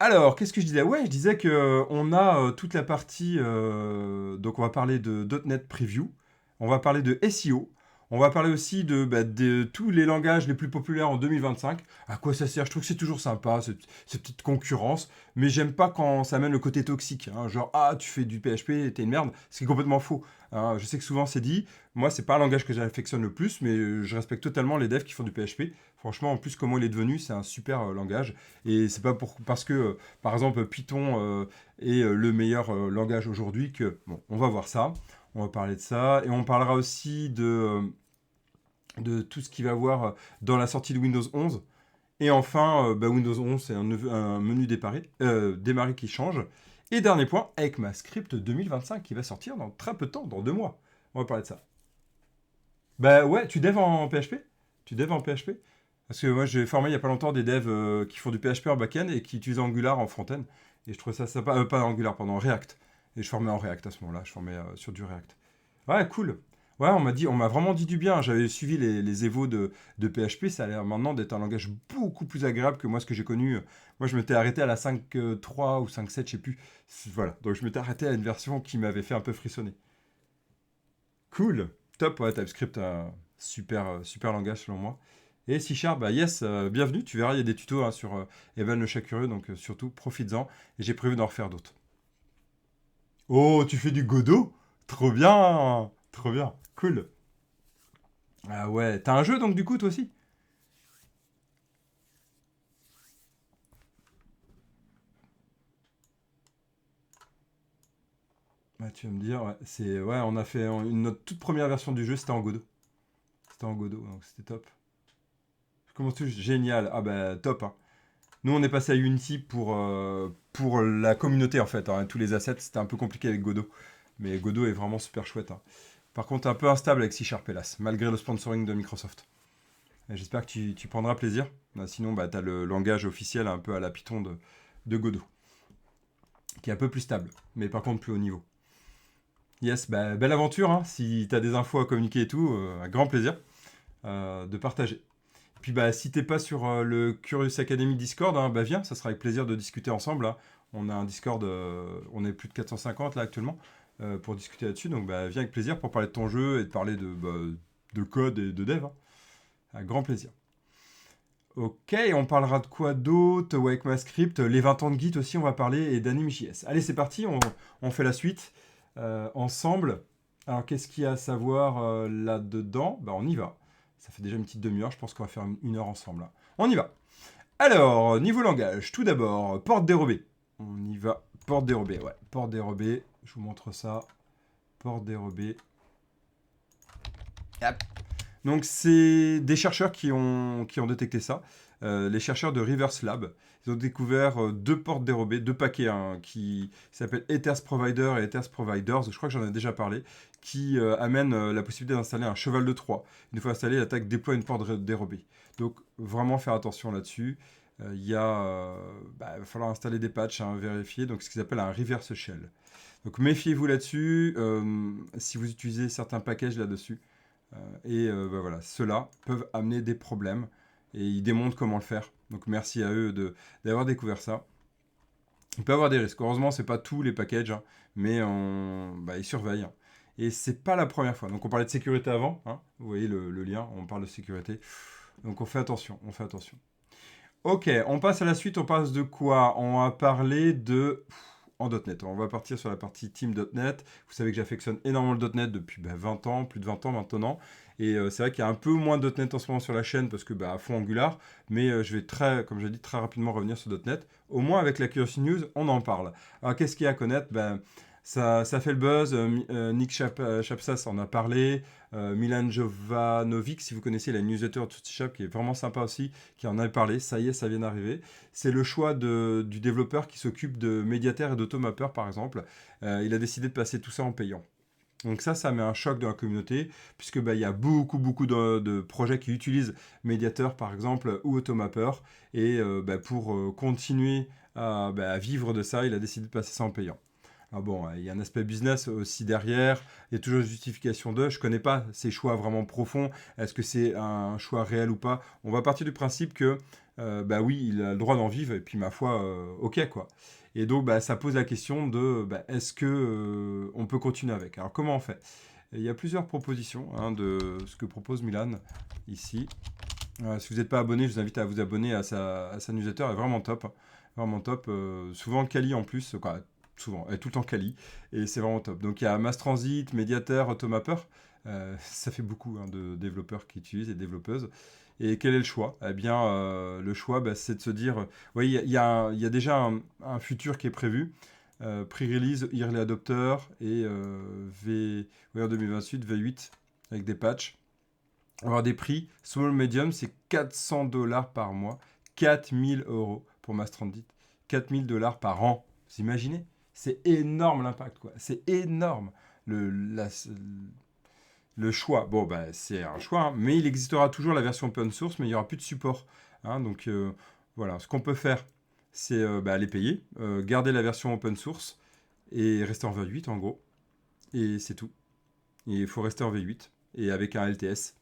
alors, qu'est-ce que je disais? Ouais, je disais que on a toute la partie... donc, on va parler de .NET Preview. On va parler de SEO. On va parler aussi de tous les langages les plus populaires en 2025. À quoi ça sert? Je trouve que c'est toujours sympa, cette petite concurrence. Mais j'aime pas quand ça amène le côté toxique. Hein. Genre, ah, tu fais du PHP, t'es une merde. Ce qui est complètement faux. Hein. Je sais que souvent c'est dit. Moi, c'est pas un langage que j'affectionne le plus, mais je respecte totalement les devs qui font du PHP. Franchement, en plus, comment il est devenu, c'est un super langage. Et c'est pas parce que, par exemple, Python est le meilleur langage aujourd'hui que... Bon, on va voir ça. On va parler de ça. Et on parlera aussi de tout ce qu'il va y avoir dans la sortie de Windows 11. Et enfin, Windows 11, c'est un menu démarrer qui change. Et dernier point, ECMAScript 2025 qui va sortir dans très peu de temps, dans 2 mois. On va parler de ça. Bah ouais, tu devs en PHP? Tu devs en PHP? Parce que moi, j'ai formé il y a pas longtemps des devs qui font du PHP en back-end et qui utilisent Angular en front-end. Et je trouvais ça sympa. Pas Angular, pardon, React. Et je formais en React à ce moment-là. Je formais sur du React. Ouais, cool. Ouais, on m'a vraiment dit du bien. J'avais suivi les évos de PHP. Ça a l'air maintenant d'être un langage beaucoup plus agréable que moi, ce que j'ai connu. Moi, je m'étais arrêté à la 5.3 ou 5.7, je sais plus. Voilà. Donc, je m'étais arrêté à une version qui m'avait fait un peu frissonner. Cool. Top, ouais, TypeScript, super langage selon moi. Et C Sharp, bah yes, bienvenue. Tu verras, il y a des tutos hein, sur Evan le chat curieux, donc surtout profites-en. Et j'ai prévu d'en refaire d'autres. Oh, tu fais du Godot? Trop bien! Trop bien, cool. Ah ouais, t'as un jeu donc du coup toi aussi? Bah tu vas me dire, ouais, on a fait notre toute première version du jeu, c'était en Godot. C'était en Godot, donc c'était top. Comment tu génial, ah bah top. Hein. Nous on est passé à Unity pour la communauté en fait, hein, tous les assets, c'était un peu compliqué avec Godot. Mais Godot est vraiment super chouette. Hein. Par contre, un peu instable avec C Sharp hélas, malgré le sponsoring de Microsoft. Et j'espère que tu prendras plaisir. Sinon, tu as le langage officiel un peu à la Python de Godot, qui est un peu plus stable, mais par contre plus haut niveau. Yes, belle aventure. Hein. Si tu as des infos à communiquer et tout, un grand plaisir de partager. Puis si t'es pas sur le Curious Academy Discord, hein, viens, ça sera avec plaisir de discuter ensemble. Hein. On a un Discord, on est plus de 450 là actuellement pour discuter là-dessus. Donc viens avec plaisir pour parler de ton jeu et de parler de code et de dev. Hein. Un grand plaisir. Ok, on parlera de quoi d'autre? Ouais, avec ma script, les 20 ans de Git aussi, on va parler, et d'AnimJS. Allez, c'est parti, on fait la suite ensemble. Alors, qu'est-ce qu'il y a à savoir là-dedans? On y va. Ça fait déjà une petite demi-heure, je pense qu'on va faire 1 heure ensemble. Là. On y va. Alors, niveau langage, tout d'abord, porte dérobée. On y va. Porte dérobée, ouais. Porte dérobée, je vous montre ça. Porte dérobée. Hop. Donc, c'est des chercheurs qui ont détecté ça. Les chercheurs de Reverse Lab. Ils ont découvert 2 portes dérobées, 2 paquets hein, qui s'appellent Ethers Provider et Ethers Providers. Je crois que j'en ai déjà parlé. Qui amènent la possibilité d'installer un cheval de Troie. Une fois installé, l'attaque déploie une porte dérobée. Donc, vraiment faire attention là-dessus. Il va falloir installer des patchs, hein, vérifier. Donc, ce qu'ils appellent un reverse shell. Donc, méfiez-vous là-dessus. Si vous utilisez certains packages là-dessus. Voilà, ceux-là peuvent amener des problèmes et ils démontrent comment le faire. Donc merci à eux d'avoir découvert ça. Il peut y avoir des risques. Heureusement, c'est pas tous les packages, hein, mais ils surveillent. Et c'est pas la première fois. Donc on parlait de sécurité avant. Hein, vous voyez le lien. On parle de sécurité. Donc on fait attention. Ok, on passe à la suite. On passe de quoi? On va parler de en .NET. On va partir sur la partie team.NET. Vous savez que j'affectionne énormément le .NET depuis 20 ans, plus de 20 ans maintenant. Et c'est vrai qu'il y a un peu moins de .NET en ce moment sur la chaîne parce que à fond Angular. Mais je vais comme j'ai dit, très rapidement revenir sur .NET. Au moins avec la Curious News, on en parle. Alors qu'est-ce qu'il y a à connaître? Ça fait le buzz. Nick Chapsas en a parlé. Milan Jovanovic, si vous connaissez la newsletter de Shop, qui est vraiment sympa aussi, qui en a parlé. Ça y est, ça vient d'arriver. C'est le choix du développeur qui s'occupe de Mediator et d'Automapper, par exemple. Il a décidé de passer tout ça en payant. Donc ça met un choc dans la communauté, puisque il y a beaucoup de projets qui utilisent Mediator, par exemple, ou Automapper. Et pour continuer à vivre de ça, il a décidé de passer ça en payant. Ah bon, il y a un aspect business aussi derrière, il y a toujours une justification de, je ne connais pas ces choix vraiment profonds, est-ce que c'est un choix réel ou pas. On va partir du principe que, oui, il a le droit d'en vivre, et puis ma foi, ok quoi. Et donc, ça pose la question de, est-ce que on peut continuer avec. Alors, comment on fait? Il y a plusieurs propositions de ce que propose Milan ici. Si vous n'êtes pas abonné, je vous invite à vous abonner à sa newsletter, elle est vraiment top. Vraiment top. Souvent quali en plus, quoi, souvent, elle est tout le temps quali, et c'est vraiment top. Donc il y a Mass Transit, Mediator, Automapper. Ça fait beaucoup de développeurs qui utilisent et développeuses. Et quel est le choix? Eh bien, le choix, c'est de se dire, oui, il y a déjà un futur qui est prévu. Pre-release, early adopter et en 2028, V8 avec des patchs. On va avoir des prix. Small Medium, c'est $400 par mois. 4 000 € pour Mass Transit. 4 000 $ par an. Vous imaginez? C'est énorme l'impact, quoi. C'est énorme. Le choix, bon, c'est un choix, mais il existera toujours la version open source, mais il n'y aura plus de support. Donc, voilà, ce qu'on peut faire, c'est aller payer, garder la version open source et rester en V8, en gros. Et c'est tout. Et il faut rester en V8 et avec un LTS.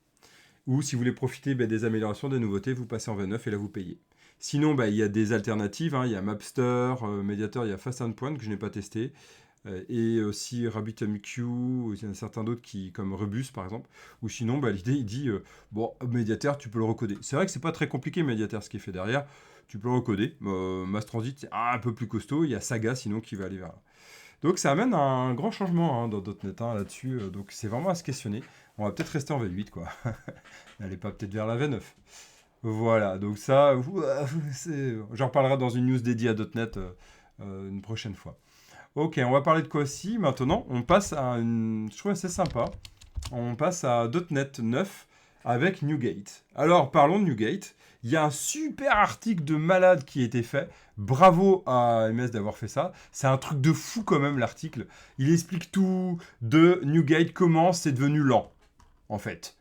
Ou si vous voulez profiter des améliorations, des nouveautés, vous passez en V9 et là, vous payez. Sinon, il y a des alternatives. Il y a Mapster, Mediator, il y a Fast Endpoint que je n'ai pas testé. Et aussi RabbitMQ, il y en a certains d'autres comme Rebus par exemple. Ou sinon, l'idée, il dit Mediator, tu peux le recoder. C'est vrai que c'est pas très compliqué, Mediator, ce qui est fait derrière. Tu peux le recoder. Mass Transit, c'est un peu plus costaud. Il y a Saga, sinon, qui va aller vers là. Donc, ça amène un grand changement dans .NET là-dessus. Donc, c'est vraiment à se questionner. On va peut-être rester en V8, quoi. N'allez pas peut-être vers la V9. Voilà, donc ça, j'en reparlerai dans une news dédiée à .NET une prochaine fois. Ok, on va parler de quoi aussi maintenant? On passe à je trouve assez sympa. On passe à .NET 9 avec NewGate. Alors, parlons de NewGate. Il y a un super article de malade qui a été fait. Bravo à MS d'avoir fait ça. C'est un truc de fou quand même l'article. Il explique tout de NewGate, comment c'est devenu lent. En fait,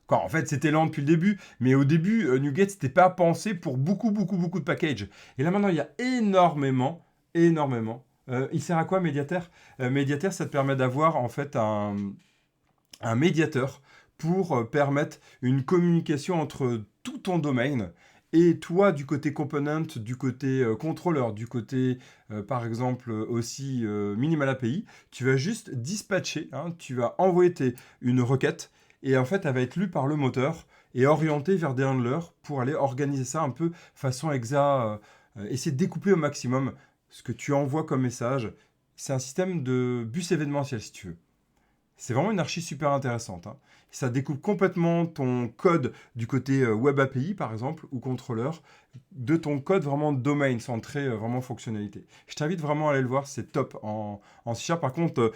c'était lent depuis le début, mais au début, NewGate, c'était pas pensé pour beaucoup de packages. Et là, maintenant, il y a énormément. Il sert à quoi, Mediator? Mediator, ça te permet d'avoir, en fait, un médiateur pour permettre une communication entre tout ton domaine et toi, du côté component, du côté contrôleur, du côté, par exemple, aussi minimal API, tu vas juste dispatcher, tu vas envoyer une requête, et en fait, elle va être lue par le moteur et orientée vers des handlers pour aller organiser ça un peu façon exa, essayer de découpler au maximum ce que tu envoies comme message. C'est un système de bus événementiel, si tu veux. C'est vraiment une archi super intéressante. Ça découpe complètement ton code du côté Web API, par exemple, ou contrôleur, de ton code vraiment domain, centré vraiment fonctionnalité. Je t'invite vraiment à aller le voir, c'est top en C#. Par contre,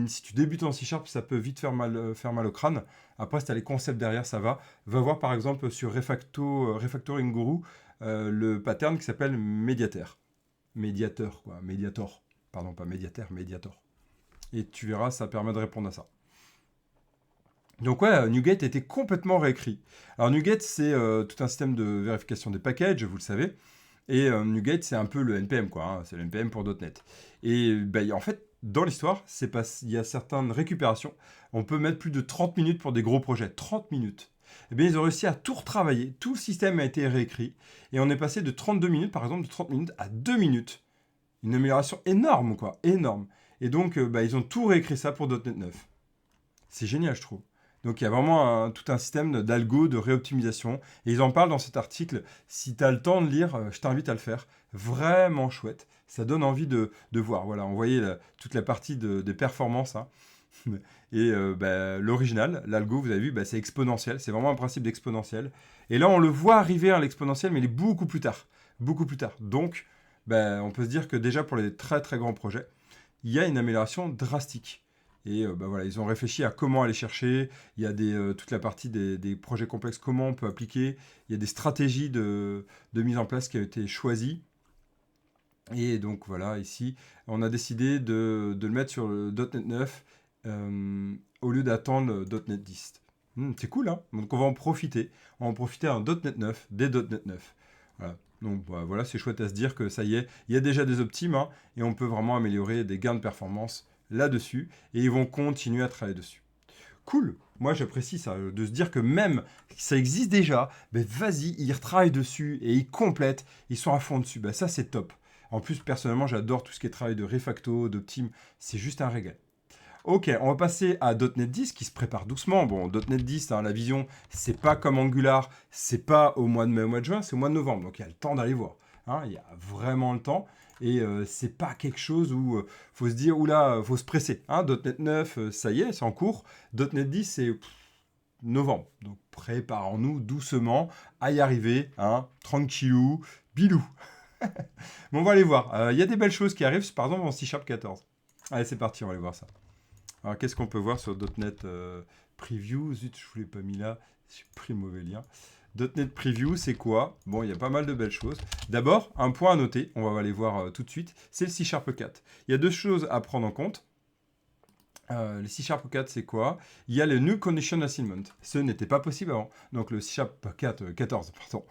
si tu débutes en C#, ça peut vite faire mal au crâne. Après, si tu as les concepts derrière, ça va. Va voir, par exemple, sur Refactoring Guru, le pattern qui s'appelle Mediator. Mediator, quoi. Mediator. Pardon, pas Mediator, Mediator. Et tu verras, ça permet de répondre à ça. Donc ouais, NewGate a été complètement réécrit. Alors NewGate, c'est tout un système de vérification des packages, vous le savez. Et NewGate, c'est un peu le NPM, quoi. C'est le NPM pour .NET. Et en fait, dans l'histoire, il y a certaines récupérations. On peut mettre plus de 30 minutes pour des gros projets. 30 minutes. Eh bien, ils ont réussi à tout retravailler. Tout le système a été réécrit. Et on est passé de 32 minutes, par exemple, de 30 minutes à 2 minutes. Une amélioration énorme, quoi. Énorme. Et donc, ils ont tout réécrit ça pour .NET 9. C'est génial, je trouve. Donc, il y a vraiment tout un système d'algo, de réoptimisation. Et ils en parlent dans cet article. Si tu as le temps de lire, je t'invite à le faire. Vraiment chouette. Ça donne envie de voir. Voilà, on voyait toute la partie des performances. Et l'original, l'algo, vous avez vu, c'est exponentiel. C'est vraiment un principe d'exponentiel. Et là, on le voit arriver à l'exponentiel, mais il est beaucoup plus tard. Beaucoup plus tard. Donc, on peut se dire que déjà pour les très très grands projets, il y a une amélioration drastique. Et voilà, ils ont réfléchi à comment aller chercher. Il y a toute la partie des projets complexes, comment on peut appliquer. Il y a des stratégies de mise en place qui ont été choisies. Et donc voilà, ici, on a décidé de le mettre sur le .NET 9 au lieu d'attendre le .NET 10. C'est cool, hein? Donc on va en profiter. On va en profiter en .NET 9, des .NET 9. Voilà. Donc voilà, c'est chouette à se dire que ça y est, il y a déjà des optimes, hein, et on peut vraiment améliorer des gains de performance là-dessus, et ils vont continuer à travailler dessus. Cool. Moi, j'apprécie ça, de se dire que même ça existe déjà, ben vas-y, ils retravaillent dessus et ils complètent, ils sont à fond dessus. Ben ça, c'est top. En plus, personnellement, j'adore tout ce qui est travail de refacto, d'optime, c'est juste un régal. Ok, on va passer à .NET 10 qui se prépare doucement. Bon, .NET 10, hein, la vision, c'est pas comme Angular, c'est pas au mois de mai, au mois de juin, c'est au mois de novembre. Donc il y a le temps d'aller voir. Hein, il y a vraiment le temps. Et c'est pas quelque chose où faut se dire, oula, faut se presser. Hein, .NET 9, ça y est, c'est en cours. .NET 10, c'est novembre. Donc préparons-nous doucement à y arriver. Hein, tranquillou, bilou. Bon, on va aller voir. Il y a des belles choses qui arrivent, par exemple en C# 14. Allez, c'est parti, on va aller voir ça. Alors, qu'est-ce qu'on peut voir sur .NET Preview? Zut, je ne vous l'ai pas mis là. J'ai pris le mauvais lien. .NET Preview, c'est quoi? Bon, il y a pas mal de belles choses. D'abord, un point à noter, on va aller voir tout de suite, c'est le C# 4. Il y a deux choses à prendre en compte. Le C# 4, c'est quoi? Il y a le New Condition Assignment. Ce n'était pas possible avant. Donc le C# 14, pardon.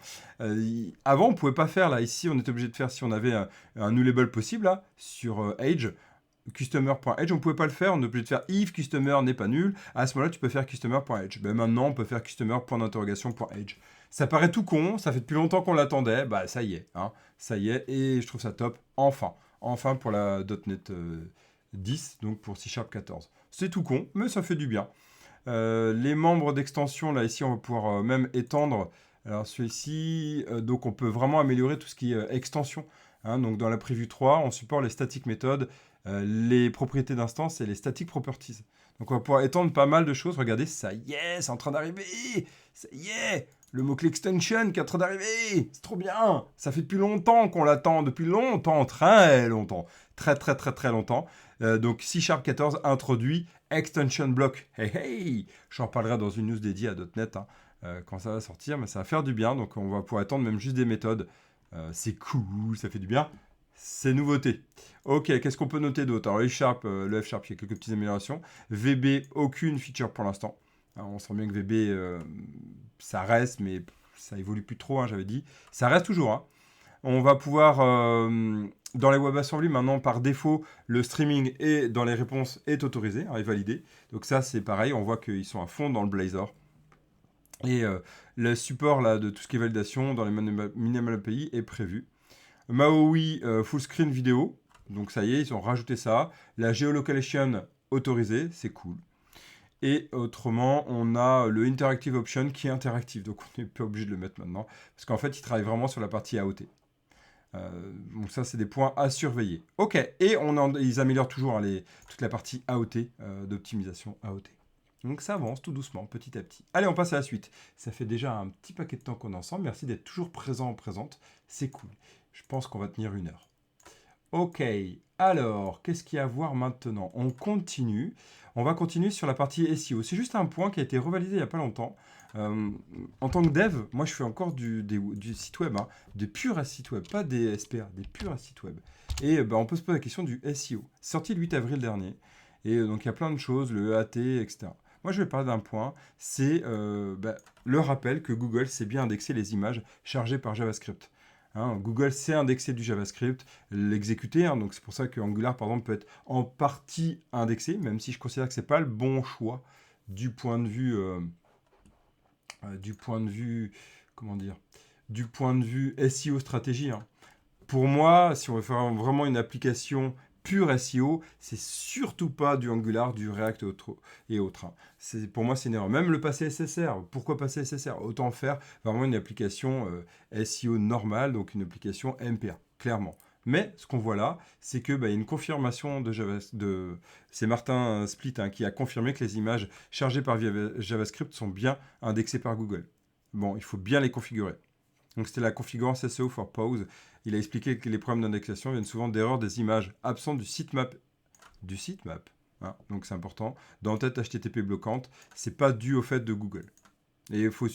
Avant, on ne pouvait pas faire, là, ici, on était obligé de faire, si on avait un new label possible, là, sur Age, customer.edge, on ne pouvait pas le faire, on est obligé de faire if customer n'est pas nul, à ce moment-là tu peux faire customer.edge. Ben maintenant on peut faire customer.interrogation.edge. Ça paraît tout con, ça fait depuis longtemps qu'on l'attendait, bah ça y est, hein, ça y est, et je trouve ça top, enfin pour la .NET 10, donc pour C# 14. C'est tout con, mais ça fait du bien. Les membres d'extension, là ici on va pouvoir même étendre, alors celui-ci, donc on peut vraiment améliorer tout ce qui est extension. Hein, donc dans la preview 3, on supporte les static méthodes, les propriétés d'instance et les static properties. Donc on va pouvoir étendre pas mal de choses. Regardez, ça y est, c'est en train d'arriver. Ça y est, le mot-clé extension qui est en train d'arriver. C'est trop bien. Ça fait depuis longtemps qu'on l'attend, depuis longtemps, très longtemps. Très longtemps. Donc C# 14 introduit extension block. Hey hey, j'en parlerai dans une news dédiée à .NET hein, quand ça va sortir, mais ça va faire du bien. Donc on va pouvoir étendre même juste des méthodes. C'est cool, ça fait du bien. C'est nouveauté. Ok, qu'est-ce qu'on peut noter d'autre? Alors, le F#, il y a quelques petites améliorations. VB, aucune feature pour l'instant. On sent bien que VB, ça reste, mais ça évolue plus trop, hein, j'avais dit. Ça reste toujours. Hein. On va pouvoir, dans les WebAssembly, maintenant, par défaut, le streaming est, dans les réponses est autorisé, hein, est validé. Donc ça, c'est pareil, on voit qu'ils sont à fond dans le Blazor. Et le support là, de tout ce qui est validation dans les minimal API est prévu. Maui full screen vidéo, donc ça y est, ils ont rajouté ça. La geolocalization autorisée, c'est cool. Et autrement, on a le interactive option qui est interactif, donc on n'est pas obligé de le mettre maintenant, parce qu'en fait, ils travaillent vraiment sur la partie AOT. Donc ça, c'est des points à surveiller. Ok, et ils améliorent toujours hein, toute la partie AOT, d'optimisation AOT. Donc ça avance tout doucement, petit à petit. Allez, on passe à la suite. Ça fait déjà un petit paquet de temps qu'on est ensemble. Merci d'être toujours présent, présente. C'est cool. Je pense qu'on va tenir 1 heure. Ok, alors, qu'est-ce qu'il y a à voir maintenant? On continue. On va continuer sur la partie SEO. C'est juste un point qui a été revalidé il n'y a pas longtemps. En tant que dev, moi je fais encore du site web, hein, des purs sites web, pas des SPA, des purs sites web. Et on peut se poser la question du SEO. C'est sorti le 8 avril dernier. Et donc il y a plein de choses, le EAT, etc. Moi, je vais parler d'un point, c'est le rappel que Google sait bien indexer les images chargées par JavaScript. Hein, Google sait indexer du JavaScript, l'exécuter, hein, donc c'est pour ça que Angular, par exemple, peut être en partie indexé, même si je considère que ce n'est pas le bon choix du point de vue, comment dire, du point de vue SEO stratégie. Hein. Pour moi, si on veut faire vraiment une application pur SEO, c'est surtout pas du Angular, du React et autres. Hein. Pour moi, c'est une erreur. Même le passé SSR, pourquoi passer SSR? Autant faire vraiment une application SEO normale, donc une application MPA, clairement. Mais ce qu'on voit là, c'est que y a une confirmation c'est Martin Split hein, qui a confirmé que les images chargées par JavaScript sont bien indexées par Google. Bon, il faut bien les configurer. Donc c'était la configurance SEO for Pause. Il a expliqué que les problèmes d'indexation viennent souvent d'erreurs des images absentes du sitemap du sitemap. Hein, donc c'est important. Dans tête HTTP bloquante, c'est pas dû au fait de Google. Et il faut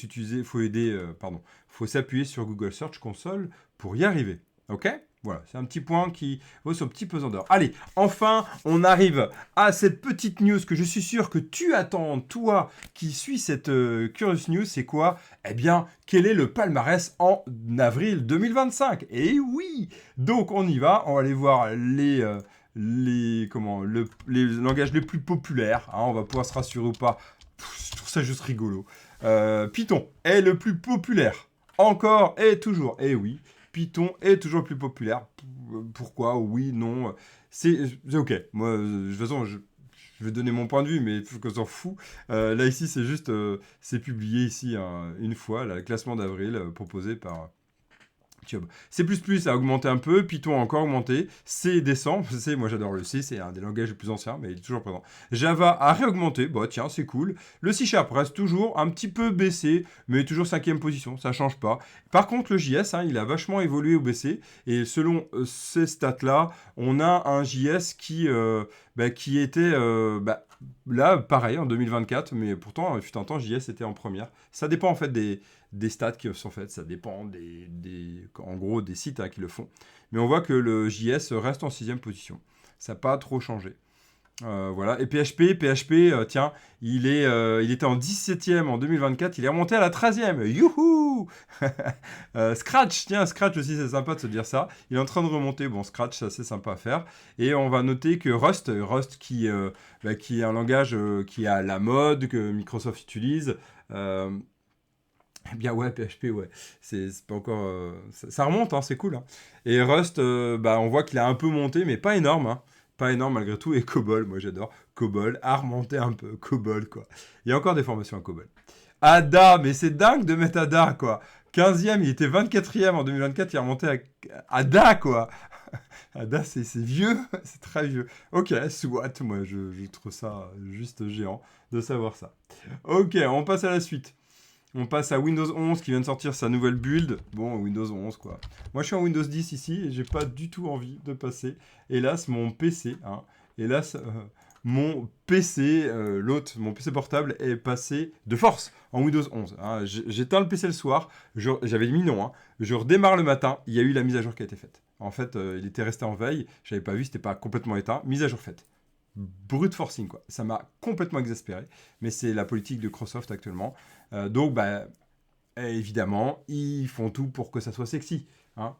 faut s'appuyer sur Google Search Console pour y arriver. Ok? Voilà, c'est un petit point qui vaut son petit pesant d'or. Allez, enfin, on arrive à cette petite news que je suis sûr que tu attends, toi qui suis cette Curious News. C'est quoi? Eh bien, quel est le palmarès en avril 2025? Et oui! Donc, on y va. On va aller voir les langages les plus populaires. Hein, on va pouvoir se rassurer ou pas. Je trouve ça juste rigolo. Python est le plus populaire. Encore et toujours. Et oui, Python est toujours le plus populaire. Pourquoi? Oui, non. C'est ok. Moi, de toute façon, je vais donner mon point de vue, mais il faut qu'on s'en fout. Là, ici, c'est juste... c'est publié ici une fois, là, le classement d'avril proposé par... C++ a augmenté un peu, Python a encore augmenté, C descend, moi j'adore le C, c'est un des langages les plus anciens, mais il est toujours présent. Java a réaugmenté, bah tiens, c'est cool. Le C# reste toujours un petit peu baissé, mais toujours 5e position, ça change pas. Par contre, le JS, hein, il a vachement évolué ou baissé, et selon ces stats-là, on a un JS qui était là, pareil, en 2024, mais pourtant, il fut un temps, JS était en première. Ça dépend en fait des stats qui sont faites, ça dépend en gros des sites qui le font. Mais on voit que le JS reste en 6e position. Ça n'a pas trop changé. Voilà. Et PHP, tiens, il était en 17e en 2024, il est remonté à la 13e. Youhou. Scratch, tiens, Scratch aussi, c'est sympa de se dire ça. Il est en train de remonter. Bon, Scratch, c'est assez sympa à faire. Et on va noter que Rust qui est un langage qui est à la mode, que Microsoft utilise. Eh bien ouais, PHP, ouais, c'est pas encore... ça remonte, hein, c'est cool. Hein. Et Rust, on voit qu'il a un peu monté, mais pas énorme. Hein. Pas énorme malgré tout. Et COBOL, moi j'adore. COBOL a remonté un peu. COBOL, quoi. Il y a encore des formations à COBOL. Ada, mais c'est dingue de mettre Ada, quoi. 15e, il était 24e en 2024, il est remonté à Ada, quoi. Ada, c'est vieux, c'est très vieux. Ok, soit, moi je trouve ça juste géant de savoir ça. Ok, on passe à la suite. On passe à Windows 11 qui vient de sortir sa nouvelle build. Bon, Windows 11 quoi. Moi je suis en Windows 10 ici et j'ai pas du tout envie de passer. Hélas, mon PC, hein, hélas, mon PC, mon PC portable est passé de force en Windows 11. Hein. J'éteins le PC le soir, j'avais mis non. Hein. Je redémarre le matin, il y a eu la mise à jour qui a été faite. En fait, il était resté en veille, j'avais pas vu, c'était pas complètement éteint. Mise à jour faite. Brute forcing quoi. Ça m'a complètement exaspéré, mais c'est la politique de Microsoft actuellement. Donc, évidemment, ils font tout pour que ça soit sexy. Hein.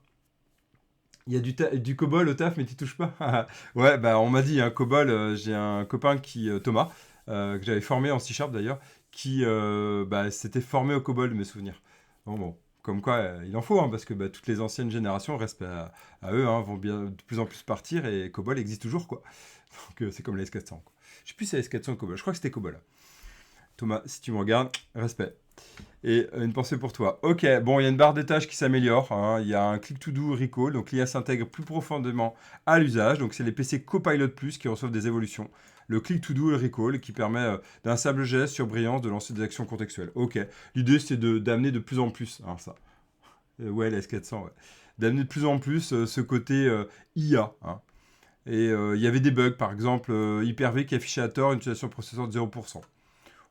Il y a du COBOL au taf, mais tu touches pas. Ouais, on m'a dit, hein, COBOL, j'ai un copain Thomas, que j'avais formé en C# d'ailleurs, qui s'était formé au COBOL, de mes souvenirs. Bon, comme quoi, il en faut, hein, parce que toutes les anciennes générations, respect à eux, hein, vont bien de plus en plus partir, et COBOL existe toujours, quoi. Donc, c'est comme la S400, quoi. Je sais plus si c'est la S400 ou COBOL, je crois que c'était COBOL. Thomas, si tu me regardes, respect. Et une pensée pour toi. Ok, bon, il y a une barre des tâches qui s'améliore. Hein. Il y a un click-to-do recall. Donc, l'IA s'intègre plus profondément à l'usage. Donc, c'est les PC Copilot Plus qui reçoivent des évolutions. Le click-to-do et le recall qui permet d'un simple geste sur brillance de lancer des actions contextuelles. Ok, l'idée c'est d'amener de plus en plus. Hein, ça. Ouais, la S400, ouais. D'amener de plus en plus ce côté IA. Hein. Et il y avait des bugs, par exemple, Hyper-V qui affichait à tort une utilisation de processeur de 0%.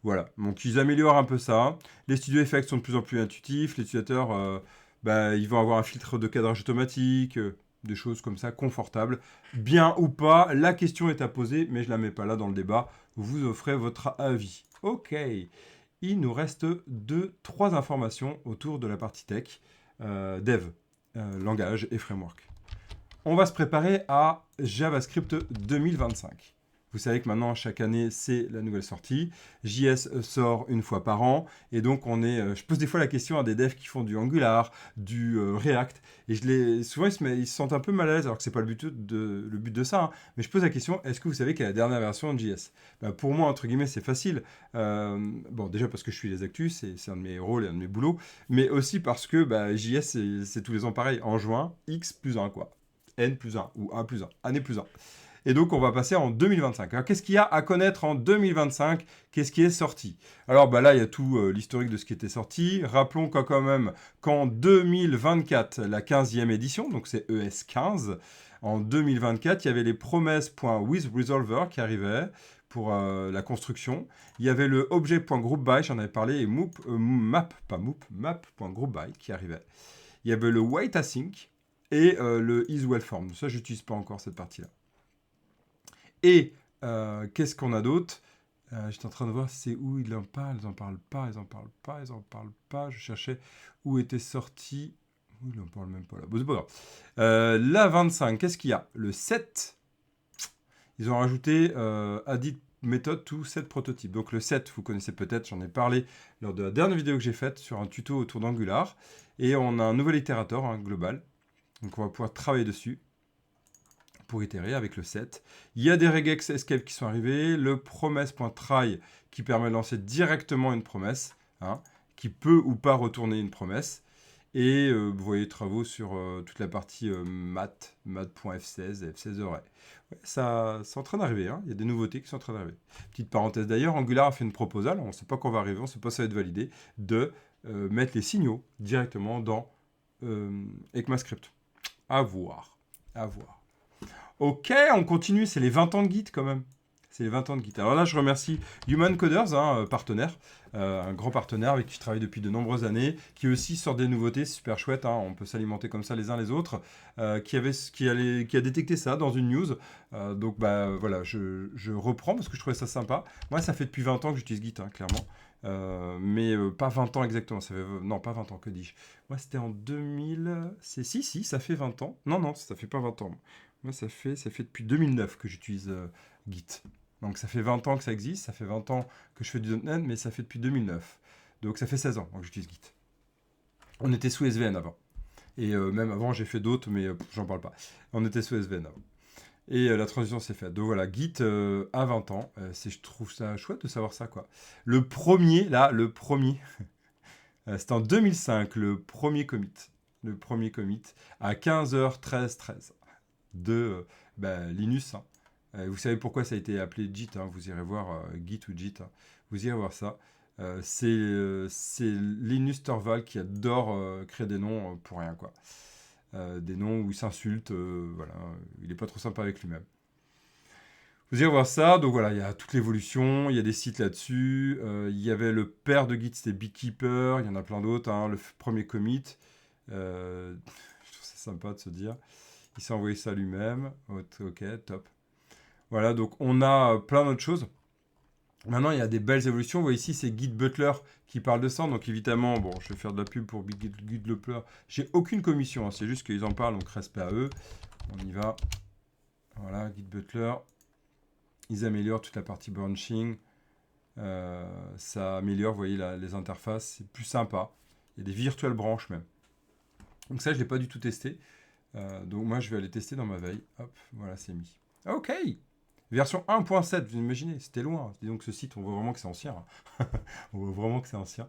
Voilà, donc ils améliorent un peu ça. Les studio effects sont de plus en plus intuitifs. Les utilisateurs, ils vont avoir un filtre de cadrage automatique, des choses comme ça, confortables. Bien ou pas, la question est à poser, mais je ne la mets pas là dans le débat. Vous offrez votre avis. Ok, il nous reste 2-3 informations autour de la partie tech, dev, langage et framework. On va se préparer à JavaScript 2025. Vous savez que maintenant, chaque année, c'est la nouvelle sortie. JS sort une fois par an. Et donc, je pose des fois la question à des devs qui font du Angular, du React. Et souvent, ils se sentent un peu mal à l'aise, alors que ce n'est pas le but de ça. Hein. Mais je pose la question, est-ce que vous savez quelle est la dernière version de JS? Pour moi, entre guillemets, c'est facile. Déjà parce que je suis les actus, c'est un de mes rôles et un de mes boulots. Mais aussi parce que JS, c'est tous les ans pareil. En juin, X plus 1, quoi. N plus 1 ou 1 plus 1, année plus 1. Et donc, on va passer en 2025. Alors, qu'est-ce qu'il y a à connaître en 2025? Qu'est-ce qui est sorti? Alors, là, il y a tout l'historique de ce qui était sorti. Rappelons quand même qu'en 2024, la 15e édition, donc c'est ES15, En 2024, il y avait les promesses.withresolver qui arrivaient pour la construction. Il y avait le objet.groupby, j'en avais parlé, et map.groupby qui arrivait. Il y avait le white async et le isWellForm. Ça, je n'utilise pas encore cette partie-là. Et qu'est-ce qu'on a d'autre? J'étais en train de voir c'est où ils en parlent. Ils en parlent pas. Je cherchais où était sorti. Ils n'en parlent même pas là. Bon, c'est pas grave. La 25, qu'est-ce qu'il y a? Le 7. Ils ont rajouté Added Method to Set Prototype. Donc le 7, vous connaissez peut-être, j'en ai parlé lors de la dernière vidéo que j'ai faite sur un tuto autour d'Angular. Et on a un nouvel itérateur global. Donc on va pouvoir travailler dessus pour itérer avec le 7. Il y a des regex escape qui sont arrivés, le promise.try qui permet de lancer directement une promesse, qui peut ou pas retourner une promesse. Et vous voyez travaux sur toute la partie mat.f16, F16 array. Ouais, ça, c'est en train d'arriver, il y a des nouveautés qui sont en train d'arriver. Petite parenthèse d'ailleurs, Angular a fait une proposal, on ne sait pas quand va arriver, on ne sait pas si ça va être validé, de mettre les signaux directement dans ECMAScript. À voir. Ok, on continue, c'est les 20 ans de Git quand même. C'est les 20 ans de Git. Alors là, je remercie Human Coders, partenaire, un grand partenaire avec qui je travaille depuis de nombreuses années, qui aussi sort des nouveautés, c'est super chouette, on peut s'alimenter comme ça les uns les autres, qui a détecté ça dans une news. Donc voilà, je reprends parce que je trouvais ça sympa. Moi, ça fait depuis 20 ans que j'utilise Git, clairement. Mais pas 20 ans exactement. Non, pas 20 ans, que dis-je? Moi, c'était en 2000. Si, ça fait 20 ans. Non, ça fait pas 20 ans. Moi, ça fait depuis 2009 que j'utilise Git. Donc, ça fait 20 ans que ça existe. Ça fait 20 ans que je fais du .NET, mais ça fait depuis 2009. Donc, ça fait 16 ans que j'utilise Git. On était sous SVN avant. Et même avant, j'ai fait d'autres, mais j'en parle pas. On était sous SVN avant. Et la transition s'est faite. Donc voilà, Git à 20 ans. Je trouve ça chouette de savoir ça, quoi. Le premier, c'était en 2005, le premier commit à 15h13 de Linus. Vous savez pourquoi ça a été appelé Git, vous irez voir Git ou Git, vous irez voir ça. C'est Linus Torvald qui adore créer des noms pour rien, quoi. Des noms où il s'insulte, voilà, il n'est pas trop sympa avec lui-même. Vous irez voir ça, donc voilà, il y a toute l'évolution, il y a des sites là-dessus, il y avait le père de Git, c'était Beekeeper, il y en a plein d'autres, le premier commit, je trouve ça sympa de se dire, il s'est envoyé ça lui-même, ok, top. Voilà, donc on a plein d'autres choses. Maintenant, il y a des belles évolutions. Vous voyez ici, c'est Git Butler qui parle de ça. Donc évidemment, bon, je vais faire de la pub pour Git Butler. J'ai aucune commission, c'est juste qu'ils en parlent, donc respect à eux. On y va. Voilà, Git Butler. Ils améliorent toute la partie branching. Ça améliore, vous voyez, les interfaces. C'est plus sympa. Il y a des virtual branches même. Donc ça, je ne l'ai pas du tout testé. Donc moi, je vais aller tester dans ma veille. Hop, voilà, c'est mis. Ok. Version 1.7, vous imaginez, c'était loin. Dis donc ce site, on voit vraiment que c'est ancien. On voit vraiment que c'est ancien.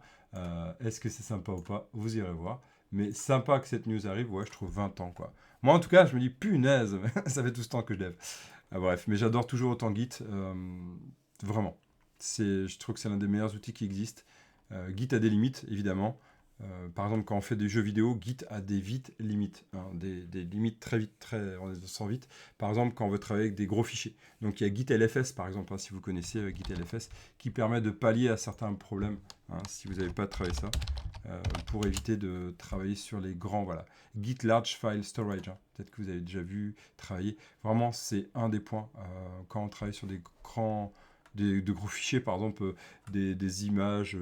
Est-ce que c'est sympa ou pas? Vous irez voir. Mais sympa que cette news arrive, ouais, je trouve 20 ans, quoi. Moi, en tout cas, je me dis, punaise, ça fait tout ce temps que je lève. Bref, mais j'adore toujours autant Git. Vraiment. Je trouve que c'est l'un des meilleurs outils qui existent. Git a des limites, évidemment. Par exemple, quand on fait des jeux vidéo, Git a des limites, des limites très vite, on sent vite. Par exemple, quand on veut travailler avec des gros fichiers. Donc il y a Git LFS, par exemple, si vous connaissez Git LFS, qui permet de pallier à certains problèmes, si vous n'avez pas travaillé ça, pour éviter de travailler sur les grands, voilà. Git Large File Storage, peut-être que vous avez déjà vu travailler. Vraiment, c'est un des points quand on travaille sur des de gros fichiers, par exemple des images,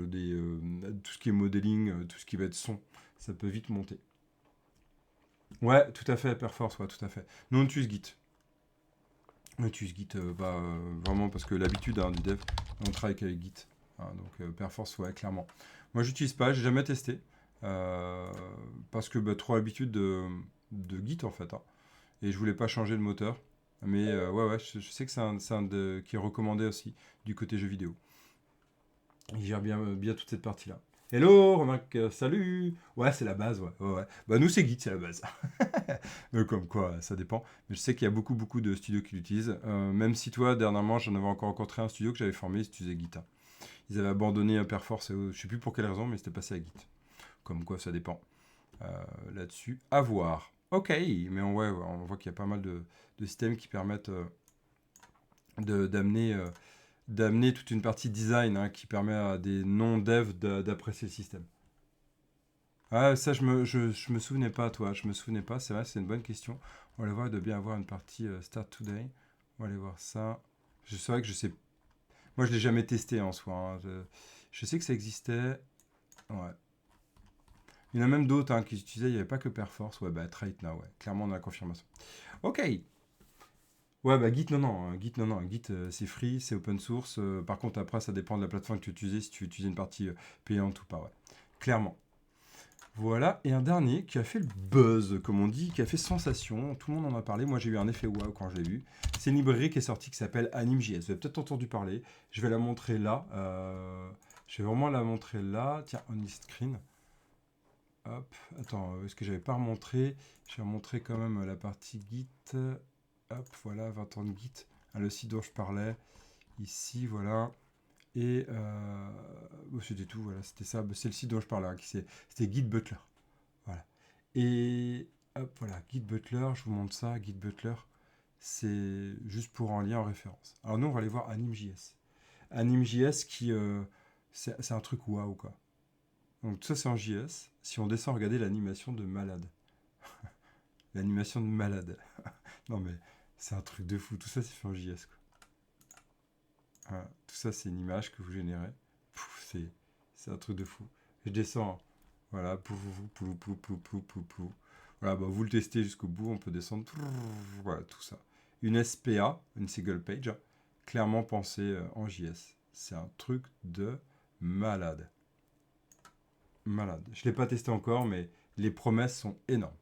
tout ce qui est modeling, tout ce qui va être son, ça peut vite monter. Ouais, tout à fait, Perforce, ouais, tout à fait. Nous, on utilise Git. On utilise Git vraiment parce que l'habitude du dev, on travaille qu'avec Git. Donc Perforce, ouais, clairement. Moi, j'utilise pas, j'ai jamais testé. Parce que trop l'habitude de Git, en fait. Et je voulais pas changer le moteur. Mais ouais, je sais que c'est un qui est recommandé aussi du côté jeux vidéo. Il gère bien toute cette partie-là. Hello, remarque, salut. Ouais, c'est la base, ouais. Bah nous, c'est Git, c'est la base. Donc, comme quoi, ça dépend. Mais je sais qu'il y a beaucoup de studios qui l'utilisent. Même si toi, dernièrement, j'en avais encore rencontré un studio que j'avais formé, ils utilisaient Git. Ils avaient abandonné Perforce, je sais plus pour quelle raison, mais c'était passé à Git. Comme quoi, ça dépend. Là-dessus, à voir. Ok, mais on voit qu'il y a pas mal de systèmes qui permettent d'amener d'amener toute une partie design hein, qui permet à des non-devs d'apprécier le système. Ah, ça, je me souvenais pas, toi. Je me souvenais pas. C'est vrai, c'est une bonne question. On va aller voir, il doit bien avoir une partie Start Today. On va aller voir ça. C'est vrai que je sais. Moi, je l'ai jamais testé en soi. Hein. Je sais que ça existait. Ouais. Il y en a même d'autres hein, qui utilisaient. Il n'y avait pas que Perforce. Ouais, bah, Right Now, ouais. Clairement, on a la confirmation. Ok. Ouais, bah Git, non, non. Git, non, non. Git, c'est free, c'est open source. Par contre, après, ça dépend de la plateforme que tu utilises, si tu utilises une partie payante ou pas, ouais. Clairement. Voilà, et un dernier qui a fait le buzz, comme on dit, qui a fait sensation. Tout le monde en a parlé. Moi, j'ai eu un effet wow quand je l'ai vu. C'est une librairie qui est sortie qui s'appelle AnimeJS. Vous avez peut-être entendu parler. Je vais la montrer là. Je vais vraiment la montrer là. Tiens, on screen. Hop, attends, est-ce que j'avais pas remontré? J'ai remontré quand même la partie Git. Hop, voilà, 20 ans de Git. Ah, le site dont je parlais. Ici, voilà. Et c'était tout, voilà, c'était ça. C'est le site dont je parlais, hein, c'était Git Butler. Voilà. Et hop, voilà, Git Butler, je vous montre ça, Git Butler. C'est juste pour en lien en référence. Alors nous, on va aller voir AnimeJS. AnimeJS qui, c'est un truc waouh, quoi. Donc tout ça, c'est en JS. Si on descend, regardez l'animation de malade. L'animation de malade. Non mais, c'est un truc de fou. Tout ça, c'est fait en JS, quoi. Voilà. Tout ça, c'est une image que vous générez. C'est un truc de fou. Je descends. Voilà. Voilà, bah, vous le testez jusqu'au bout. On peut descendre. Voilà, tout ça. Une SPA, une single page, clairement pensée en JS. C'est un truc de malade. Malade. Je ne l'ai pas testé encore, mais les promesses sont énormes.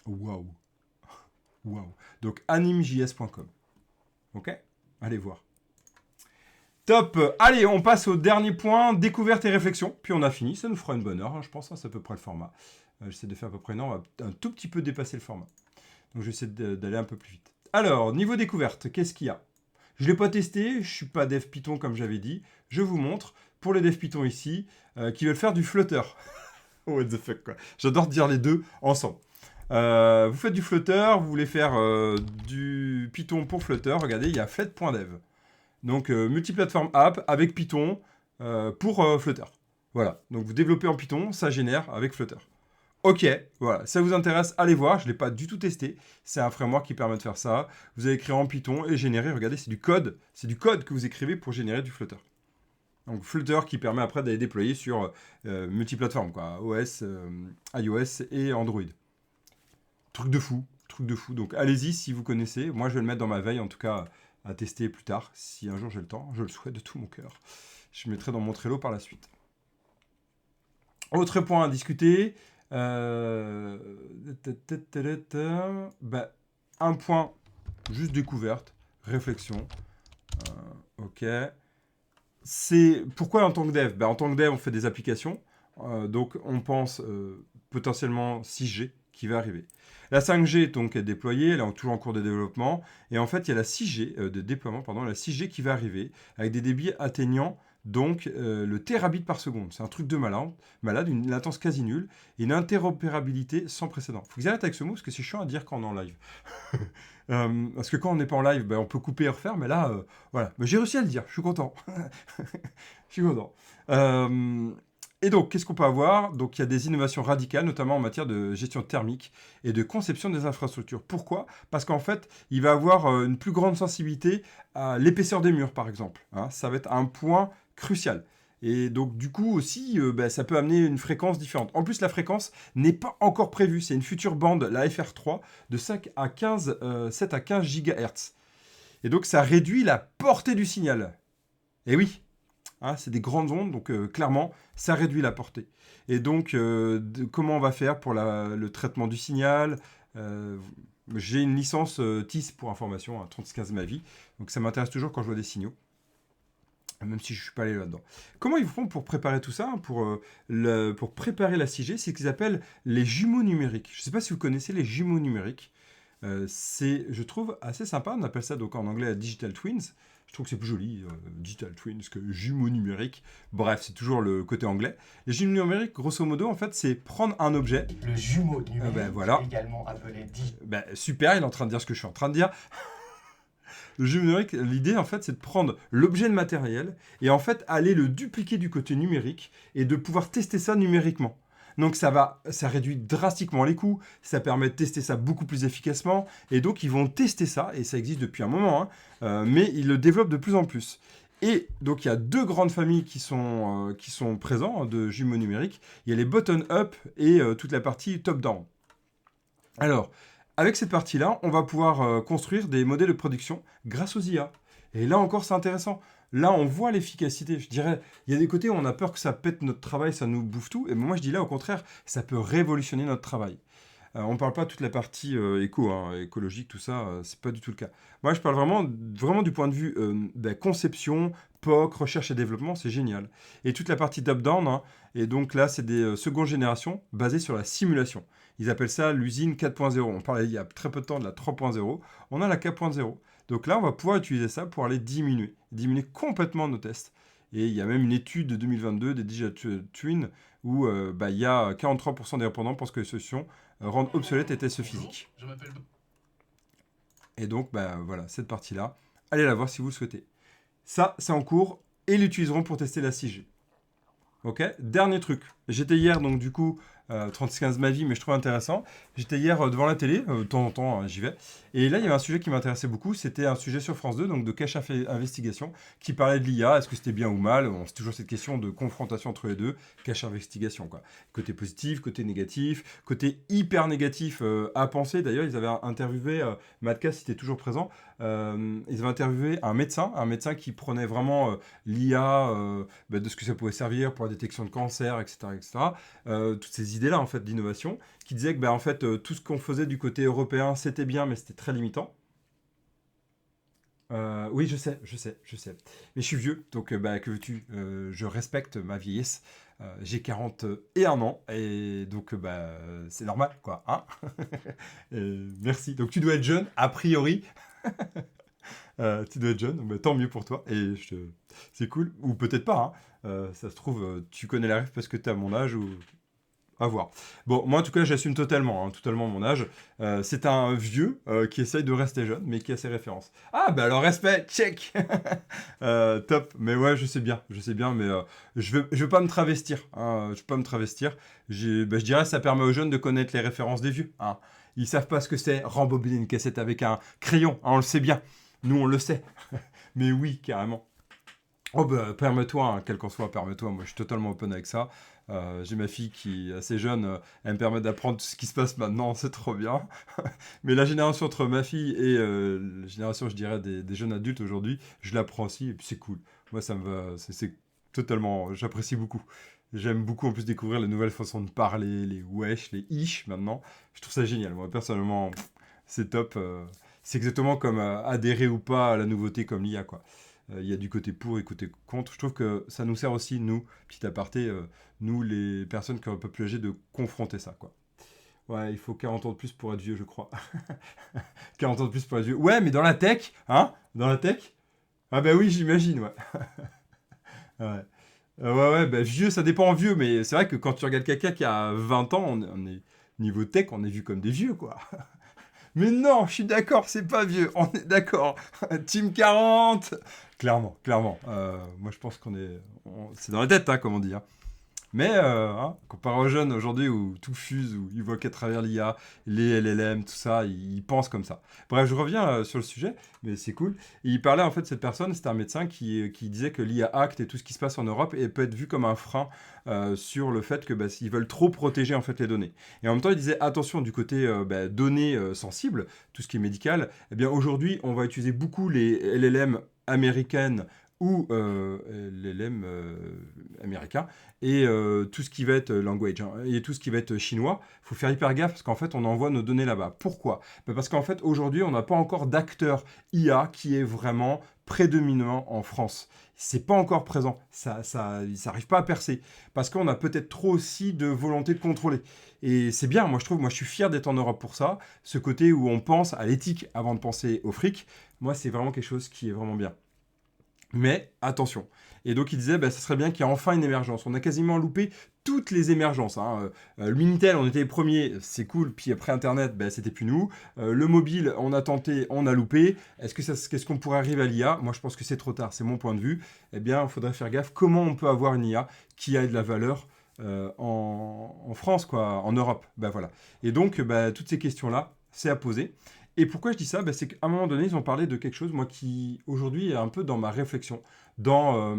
Waouh. Waouh. Donc, animejs.com. Ok? Allez voir. Top. Allez, on passe au dernier point, découverte et réflexion. Puis on a fini, ça nous fera une bonne heure, hein, je pense, hein, c'est à peu près le format. J'essaie de faire à peu près une heure, on va un tout petit peu dépasser le format. Donc j'essaie d'aller un peu plus vite. Alors, niveau découverte, qu'est-ce qu'il y a? Je ne l'ai pas testé, je ne suis pas dev Python comme j'avais dit. Je vous montre, pour les dev Python ici, qui veulent faire du Flutter. What the fuck, quoi. J'adore dire les deux ensemble. Vous faites du Flutter, vous voulez faire du Python pour Flutter, regardez, il y a flet.dev. Donc, multiplateforme app avec Python pour Flutter. Voilà. Donc, vous développez en Python, ça génère avec Flutter. Ok, voilà. Ça vous intéresse, allez voir. Je ne l'ai pas du tout testé. C'est un framework qui permet de faire ça. Vous allez écrire en Python et générer. Regardez, c'est du code. C'est du code que vous écrivez pour générer du Flutter. Donc, Flutter qui permet après d'aller déployer sur multiplateforme, quoi. OS, iOS et Android. Truc de fou. Truc de fou. Donc, allez-y si vous connaissez. Moi, je vais le mettre dans ma veille, en tout cas à tester plus tard, si un jour j'ai le temps, je le souhaite de tout mon cœur. Je mettrai dans mon Trello par la suite. Autre point à discuter, un point juste découverte, réflexion, ok. C'est pourquoi en tant que dev? En tant que dev, on fait des applications, donc on pense potentiellement 6G qui va arriver. La 5G donc est déployée, elle est toujours en cours de développement, et en fait il y a la 6G de déploiement, pardon, la 6G qui va arriver avec des débits atteignant donc le terabit par seconde. C'est un truc de malade, une latence quasi nulle et une interopérabilité sans précédent. Faut que j'arrête avec ce mot parce que c'est chiant à dire quand on est en live. Parce que quand on n'est pas en live, on peut couper et refaire, mais là, voilà. Mais j'ai réussi à le dire, je suis content. Je suis content. Et donc, qu'est-ce qu'on peut avoir? Donc, il y a des innovations radicales, notamment en matière de gestion thermique et de conception des infrastructures. Pourquoi? Parce qu'en fait, il va avoir une plus grande sensibilité à l'épaisseur des murs, par exemple. Hein, ça va être un point crucial. Et donc, du coup, aussi, ça peut amener une fréquence différente. En plus, la fréquence n'est pas encore prévue. C'est une future bande, la FR3, de 7 à 15 GHz. Et donc, ça réduit la portée du signal. Et oui, hein, c'est des grandes ondes, donc clairement, ça réduit la portée. Et donc, comment on va faire pour le traitement du signal? J'ai une licence TIS pour information, 3615 ma vie, donc ça m'intéresse toujours quand je vois des signaux, même si je ne suis pas allé là-dedans. Comment ils font pour préparer tout ça, pour préparer la 6G? C'est ce qu'ils appellent les jumeaux numériques. Je ne sais pas si vous connaissez les jumeaux numériques. C'est, je trouve, assez sympa. On appelle ça donc en anglais Digital Twins. Je trouve que c'est plus joli, Digital Twins, que jumeaux numériques. Bref, c'est toujours le côté anglais. Les jumeaux numériques, grosso modo, en fait, c'est prendre un objet. Le jumeau numérique, ben voilà. également appelé Ben, super, il est en train de dire ce que je suis en train de dire. Le jumeau numérique, l'idée, en fait, c'est de prendre l'objet de matériel et en fait, aller le dupliquer du côté numérique et de pouvoir tester ça numériquement. Donc ça réduit drastiquement les coûts, ça permet de tester ça beaucoup plus efficacement, et donc ils vont tester ça, et ça existe depuis un moment, hein, mais ils le développent de plus en plus. Et donc il y a deux grandes familles qui sont présents, hein, de jumeaux numériques. Il y a les button-up et toute la partie top-down. Alors, avec cette partie-là, on va pouvoir construire des modèles de production grâce aux IA. Et là encore, c'est intéressant. Là, on voit l'efficacité. Je dirais, il y a des côtés où on a peur que ça pète notre travail, ça nous bouffe tout. Et moi, je dis là, au contraire, ça peut révolutionner notre travail. On ne parle pas de toute la partie éco, hein, écologique, tout ça, c'est pas du tout le cas. Moi, je parle vraiment du point de vue conception, POC, recherche et développement, c'est génial. Et toute la partie top-down, hein, et donc là, c'est des secondes générations basées sur la simulation. Ils appellent ça l'usine 4.0. On parlait il y a très peu de temps de la 3.0. On a la 4.0. Donc là, on va pouvoir utiliser ça pour aller diminuer complètement nos tests. Et il y a même une étude de 2022 des Digital Twins où il y a 43% des répondants pensent que les solutions rendent obsolètes les tests physiques. Je m'appelle... Et donc, voilà, cette partie-là, allez la voir si vous le souhaitez. Ça, c'est en cours et ils l'utiliseront pour tester la 6G. Ok, dernier truc. J'étais hier, donc du coup, 3615 ma vie, mais je trouve intéressant. J'étais hier devant la télé, de temps en temps, j'y vais. Et là, il y avait un sujet qui m'intéressait beaucoup. C'était un sujet sur France 2, donc de Cache Investigation, qui parlait de l'IA. Est-ce que c'était bien ou mal? C'est toujours cette question de confrontation entre les deux. Cache Investigation, quoi. Côté positif, côté négatif, côté hyper négatif à penser. D'ailleurs, ils avaient interviewé, Matt Cass était toujours présent, ils avaient interviewé un médecin qui prenait vraiment l'IA, de ce que ça pouvait servir pour la détection de cancer, etc. Toutes ces idées-là, en fait, d'innovation, qui disaient que, en fait, tout ce qu'on faisait du côté européen, c'était bien, mais c'était très limitant. Oui, je sais. Mais je suis vieux, donc que veux-tu, je respecte ma vieillesse. J'ai 41 ans, et donc c'est normal, quoi. Hein. Merci. Donc tu dois être jeune, a priori. Tu dois être jeune, mais tant mieux pour toi. Et c'est cool. Ou peut-être pas. Hein. Ça se trouve, tu connais la rêve parce que tu as mon âge ou... À voir. Bon, moi en tout cas, j'assume totalement mon âge. C'est un vieux qui essaye de rester jeune, mais qui a ses références. Ah, alors respect, check. Top. Mais ouais, je sais bien, mais je veux pas me travestir. Hein, je veux pas me travestir. Je dirais que ça permet aux jeunes de connaître les références des vieux. Hein. Ils savent pas ce que c'est rembobiner une cassette avec un crayon. Hein, on le sait bien. Nous, on le sait. Mais oui, carrément. Oh permets-toi, hein, quel qu'en soit, permets-toi. Moi, je suis totalement open avec ça. J'ai ma fille qui est assez jeune, elle me permet d'apprendre tout ce qui se passe maintenant, c'est trop bien. Mais la génération entre ma fille et la génération, je dirais, des jeunes adultes aujourd'hui, je l'apprends aussi et puis c'est cool. Moi, ça me va, c'est totalement, j'apprécie beaucoup. J'aime beaucoup en plus découvrir les nouvelles façons de parler, les wesh, les ish maintenant. Je trouve ça génial. Moi, personnellement, c'est top. C'est exactement comme adhérer ou pas à la nouveauté comme l'IA, quoi. Il y a du côté pour et côté contre. Je trouve que ça nous sert aussi, nous, petit aparté, nous, les personnes qui ont un peu plus âgées, de confronter ça, quoi. Ouais, il faut 40 ans de plus pour être vieux, je crois. 40 ans de plus pour être vieux. Ouais, mais dans la tech, hein? Dans la tech? Ah bah oui, j'imagine, ouais. Ouais. Vieux, ça dépend en vieux, mais c'est vrai que quand tu regardes quelqu'un qui a 20 ans, on est niveau tech, on est vu comme des vieux, quoi. Mais non, je suis d'accord, c'est pas vieux, on est d'accord. Team 40. Clairement. Moi, je pense c'est dans la tête, hein, comme on dit. Hein. Mais, comparé aux jeunes aujourd'hui où tout fuse, où ils voient qu'à travers l'IA, les LLM, tout ça, ils pensent comme ça. Bref, je reviens sur le sujet, mais c'est cool. Et il parlait, en fait, cette personne, c'était un médecin qui disait que l'IA Act et tout ce qui se passe en Europe peut être vu comme un frein sur le fait que ils veulent trop protéger, en fait, les données. Et en même temps, il disait, attention, du côté données sensibles, tout ce qui est médical, eh bien, aujourd'hui, on va utiliser beaucoup les LLM américaines ou l'LM américain, et tout ce qui va être language, hein, et tout ce qui va être chinois, il faut faire hyper gaffe parce qu'en fait, on envoie nos données là-bas. Pourquoi? Parce qu'en fait, aujourd'hui, on n'a pas encore d'acteur IA qui est vraiment prédominant en France. C'est pas encore présent, ça arrive pas à percer, parce qu'on a peut-être trop aussi de volonté de contrôler. Et c'est bien, moi je trouve, moi je suis fier d'être en Europe pour ça, ce côté où on pense à l'éthique avant de penser au fric, moi c'est vraiment quelque chose qui est vraiment bien. Mais attention. Et donc il disait, bah, ça serait bien qu'il y ait enfin une émergence. On a quasiment loupé toutes les émergences, hein. Le Minitel, on était les premiers, c'est cool. Puis après Internet, bah, c'était plus nous. Le mobile, on a tenté, on a loupé. Qu'est-ce qu'on pourrait arriver à l'IA? Moi, je pense que c'est trop tard. C'est mon point de vue. Eh bien, il faudrait faire gaffe. Comment on peut avoir une IA qui a de la valeur en France, quoi, en Europe? Bah voilà. Et donc, bah, toutes ces questions-là, c'est à poser. Et pourquoi je dis ça? Bah, c'est qu'à un moment donné, ils ont parlé de quelque chose, moi, qui aujourd'hui est un peu dans ma réflexion. Dans,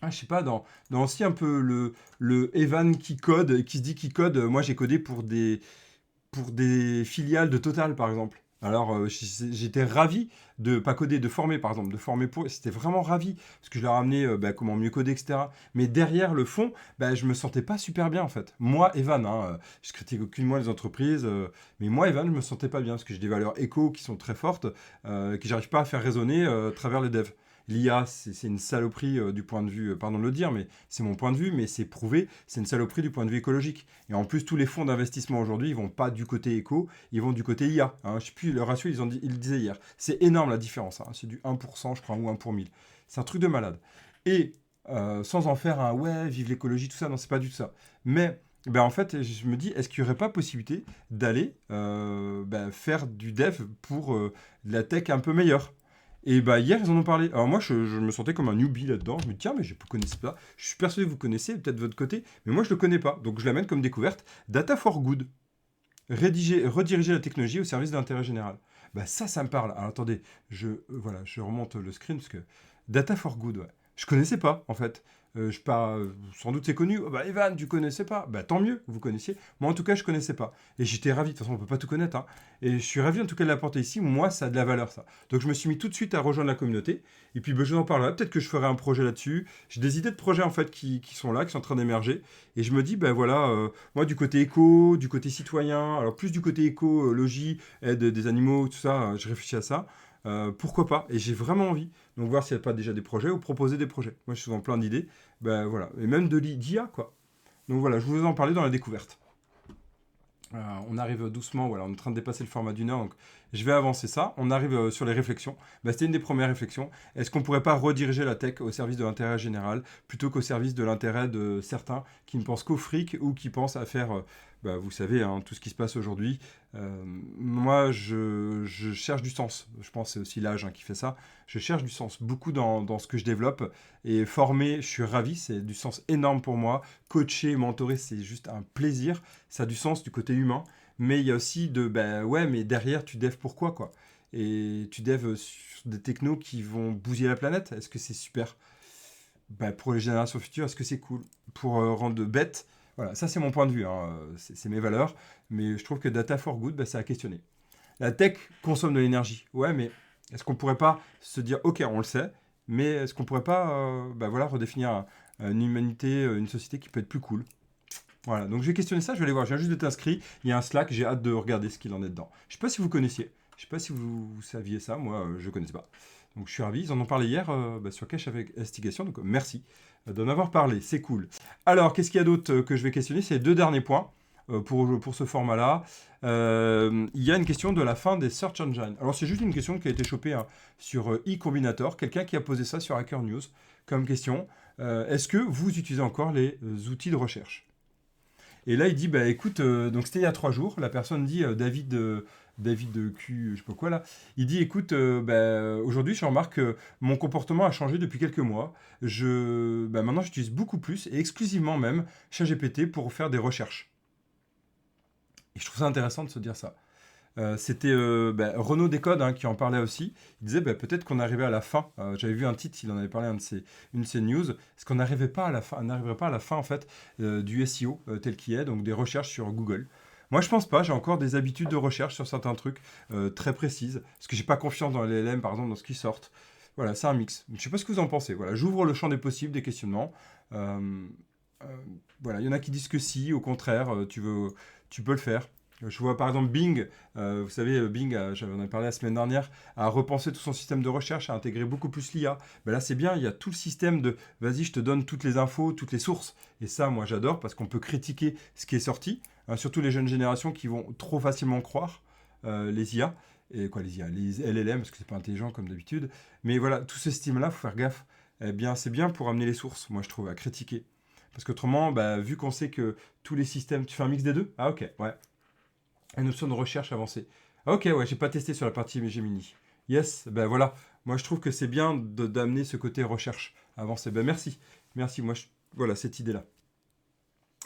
je sais pas, dans aussi un peu le Evan qui code, qui se dit qu'il code. Moi, j'ai codé pour des filiales de Total, par exemple. Alors, j'étais ravi de pas coder, de former, par exemple, de former pour. C'était vraiment ravi parce que je leur ai amené bah, comment mieux coder, etc. Mais derrière le fond, bah, je me sentais pas super bien en fait. Moi, Evan, hein, je critique aucunement les entreprises, mais moi, Evan, je me sentais pas bien parce que j'ai des valeurs éco qui sont très fortes, que j'arrive pas à faire résonner à travers les devs. L'IA, c'est une saloperie du point de vue, pardon de le dire, mais c'est mon point de vue, mais c'est prouvé, c'est une saloperie du point de vue écologique. Et en plus, tous les fonds d'investissement aujourd'hui, ils vont pas du côté éco, ils vont du côté IA. Hein. Je sais plus le ratio, ils le disaient hier. C'est énorme la différence. Hein. C'est du 1%, je crois, ou 1 pour 1000. C'est un truc de malade. Et sans en faire un ouais, vive l'écologie, tout ça, non, c'est pas du tout ça. Mais ben, en fait, je me dis, est-ce qu'il n'y aurait pas possibilité d'aller ben, faire du dev pour de la tech un peu meilleure? Et bah hier, ils en ont parlé. Alors moi, je me sentais comme un newbie là-dedans. Je me dis, tiens, mais je ne connaissais pas. Je suis persuadé que vous connaissez, peut-être de votre côté, mais moi, je ne le connais pas. Donc je l'amène comme découverte. Data for Good. Rediriger la technologie au service de l'intérêt général. Bah ça me parle. Alors attendez, voilà, je remonte le screen parce que Data for Good, ouais. Je connaissais pas en fait. Sans doute c'est connu. Oh, bah Evan, tu connaissais pas. Bah tant mieux, vous connaissiez. Moi en tout cas, je connaissais pas. Et j'étais ravi. De toute façon, on peut pas tout connaître. Hein. Et je suis ravi en tout cas de l'apporter ici. Moi, ça a de la valeur ça. Donc je me suis mis tout de suite à rejoindre la communauté. Et puis bah, je vous en parlerai. Peut-être que je ferai un projet là-dessus. J'ai des idées de projets en fait qui sont là, qui sont en train d'émerger. Et je me dis, ben voilà, moi du côté éco, du côté citoyen, alors plus du côté écologie, aide des animaux, tout ça, je réfléchis à ça. Pourquoi pas? Et j'ai vraiment envie. Donc voir s'il n'y a pas déjà des projets ou proposer des projets. Moi je suis dans plein d'idées. Ben voilà. Et même de l'IA quoi. Donc voilà, je vous en parlais dans la découverte. On arrive doucement, voilà, on est en train de dépasser le format d'une heure, donc je vais avancer ça. On arrive sur les réflexions. Bah, c'était une des premières réflexions. Est-ce qu'on pourrait pas rediriger la tech au service de l'intérêt général plutôt qu'au service de l'intérêt de certains qui ne pensent qu'au fric ou qui pensent à faire, bah, vous savez, hein, tout ce qui se passe aujourd'hui. Moi, je cherche du sens. Je pense que c'est aussi l'âge hein, qui fait ça. Je cherche du sens beaucoup dans ce que je développe. Et former, je suis ravi, c'est du sens énorme pour moi. Coacher, mentorer, c'est juste un plaisir. Ça a du sens du côté humain. Mais il y a aussi ben ouais, mais derrière, tu devs pourquoi, quoi? Et tu devs sur des technos qui vont bousiller la planète. Est-ce que c'est super? Ben, pour les générations futures, est-ce que c'est cool? Pour rendre bête, voilà, ça c'est mon point de vue, hein, c'est mes valeurs. Mais je trouve que Data for Good, ben, c'est à questionner. La tech consomme de l'énergie. Ouais, mais est-ce qu'on pourrait pas se dire, ok, on le sait, mais est-ce qu'on pourrait pas ben voilà, redéfinir une humanité, une société qui peut être plus cool? Voilà, donc je vais questionner ça, je vais aller voir. Je viens juste d'être inscrit. Il y a un Slack, j'ai hâte de regarder ce qu'il en est dedans. Je sais pas si vous connaissiez. Je sais pas si vous saviez ça, moi je connaissais pas. Donc je suis ravi, ils en ont parlé hier bah, sur Cache avec Investigation, donc merci d'en avoir parlé, c'est cool. Alors, qu'est-ce qu'il y a d'autre que je vais questionner? C'est les deux derniers points pour ce format-là. Il y a une question de la fin des search engines. Alors c'est juste une question qui a été chopée hein, sur eCombinator, quelqu'un qui a posé ça sur Hacker News comme question. Est-ce que vous utilisez encore les outils de recherche? Et là, il dit, bah écoute, donc c'était il y a 3 jours, la personne dit, David de Q, je sais pas quoi là, il dit, écoute, bah, aujourd'hui, je remarque que mon comportement a changé depuis quelques mois. Maintenant, j'utilise beaucoup plus, et exclusivement même, ChatGPT pour faire des recherches. Et je trouve ça intéressant de se dire ça. C'était Renaud Descodes hein, qui en parlait aussi. Il disait bah, peut-être qu'on arrivait à la fin. J'avais vu un titre, il en avait parlé une de ses news. Est-ce qu'on n'arriverait pas à la fin, on n'arriverait pas à la fin en fait du SEO tel qu'il est, donc des recherches sur Google. Moi, je pense pas. J'ai encore des habitudes de recherche sur certains trucs très précises, parce que j'ai pas confiance dans les LLM, par exemple, dans ce qui sortent. Voilà, c'est un mix. Je ne sais pas ce que vous en pensez. Voilà, j'ouvre le champ des possibles, des questionnements. Euh, euh, voilà, il y en a qui disent que si, au contraire, tu peux le faire. Je vois par exemple Bing, vous savez, Bing, j'en ai parlé la semaine dernière, a repensé tout son système de recherche, a intégré beaucoup plus l'IA. Ben là, c'est bien, il y a tout le système de vas-y, je te donne toutes les infos, toutes les sources. Et ça, moi, j'adore parce qu'on peut critiquer ce qui est sorti, hein, surtout les jeunes générations qui vont trop facilement croire les IA. Et quoi, les IA, les LLM, parce que c'est pas intelligent comme d'habitude. Mais voilà, tout ce système-là, faut faire gaffe. Eh bien, c'est bien pour amener les sources, moi, je trouve, à critiquer. Parce qu'autrement, bah, vu qu'on sait que tous les systèmes. Tu fais un mix des deux? Ah, ok, ouais. Une option de recherche avancée. Ah, ok, ouais, j'ai pas testé sur la partie Gemini. Yes, ben voilà. Moi, je trouve que c'est bien d'amener ce côté recherche avancée. Ben merci. Merci, moi, voilà, cette idée-là.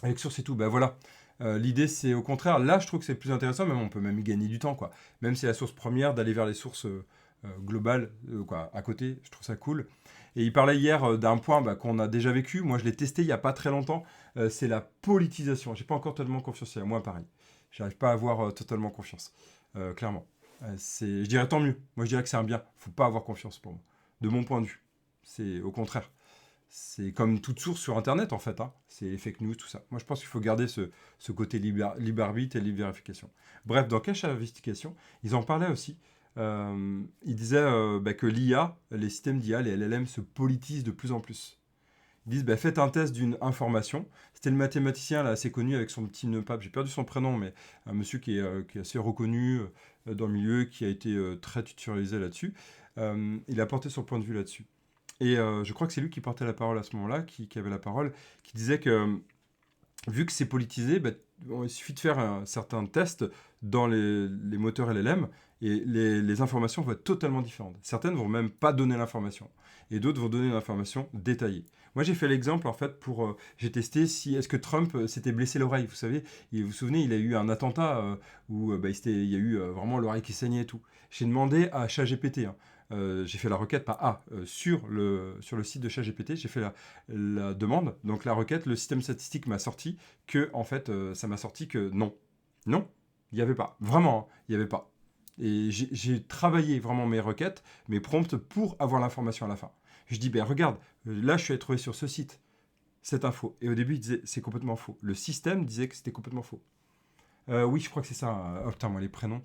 Avec Source et tout, ben voilà. L'idée, c'est au contraire, là, je trouve que c'est plus intéressant, même on peut même y gagner du temps, quoi. Même si c'est la source première, d'aller vers les sources globales, quoi, à côté, je trouve ça cool. Et il parlait hier d'un point bah, qu'on a déjà vécu, moi je l'ai testé il n'y a pas très longtemps, c'est la politisation. J'ai pas encore totalement confiance, moi pareil. J'arrive pas à avoir totalement confiance, clairement. Je dirais tant mieux, moi je dirais que c'est un bien, faut pas avoir confiance pour moi, de mon point de vue. C'est au contraire. C'est comme toute source sur Internet, en fait. Hein. C'est les fake news, tout ça. Moi, je pense qu'il faut garder ce côté libre arbitre et libre vérification. Bref, dans Cache Investigation, ils en parlaient aussi. Ils disaient bah, que l'IA, les systèmes d'IA, les LLM, se politisent de plus en plus. Ils disent, bah, faites un test d'une information. C'était le mathématicien là, assez connu avec son petit nœud pape. J'ai perdu son prénom, mais un monsieur qui est assez reconnu dans le milieu, qui a été très tutorialisé là-dessus. Il a porté son point de vue là-dessus. Et je crois que c'est lui qui portait la parole à ce moment-là, qui avait la parole, qui disait que vu que c'est politisé, bah, il suffit de faire un certain test dans les moteurs LLM et les informations vont être totalement différentes. Certaines vont même pas donner l'information et d'autres vont donner l'information détaillée. Moi, j'ai fait l'exemple en fait pour j'ai testé si est-ce que Trump s'était blessé l'oreille. Vous savez, vous vous souvenez, il a eu un attentat où bah, il y a eu vraiment l'oreille qui saignait et tout. J'ai demandé à ChatGPT. Hein, j'ai fait la requête sur le site de ChatGPT, j'ai fait la demande. Donc la requête, le système statistique m'a sorti que en fait ça m'a sorti que non, il n'y avait pas. Vraiment, hein, il n'y avait pas. Et j'ai travaillé vraiment mes requêtes, mes prompts pour avoir l'information à la fin. Je dis ben regarde, là je suis allé trouver sur ce site cette info. Et au début il disait c'est complètement faux. Le système disait que c'était complètement faux. Oui, je crois que c'est ça. Oh putain, moi les prénoms,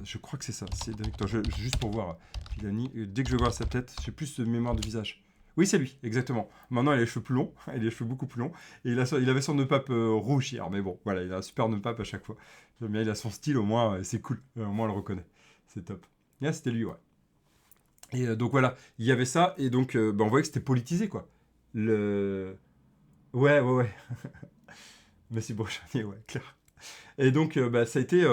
je crois que c'est ça. C'est Directeur. Juste pour voir, Villani. Dès que je vois sa tête, j'ai plus de mémoire de visage. Oui, c'est lui, exactement. Maintenant, il a les cheveux plus longs, il a les cheveux beaucoup plus longs. Et il avait son nœud pape rouge hier, mais bon, voilà, il a un super nœud pape à chaque fois. J'aime bien, il a son style, au moins, c'est cool. Au moins, on le reconnaît. C'est top. Là, c'était lui, ouais. Et donc voilà, il y avait ça, et donc bah, on voyait que c'était politisé, quoi. Le. Ouais, ouais, ouais. Mais c'est Brochanier, ouais, clair. Et donc, bah, ça a été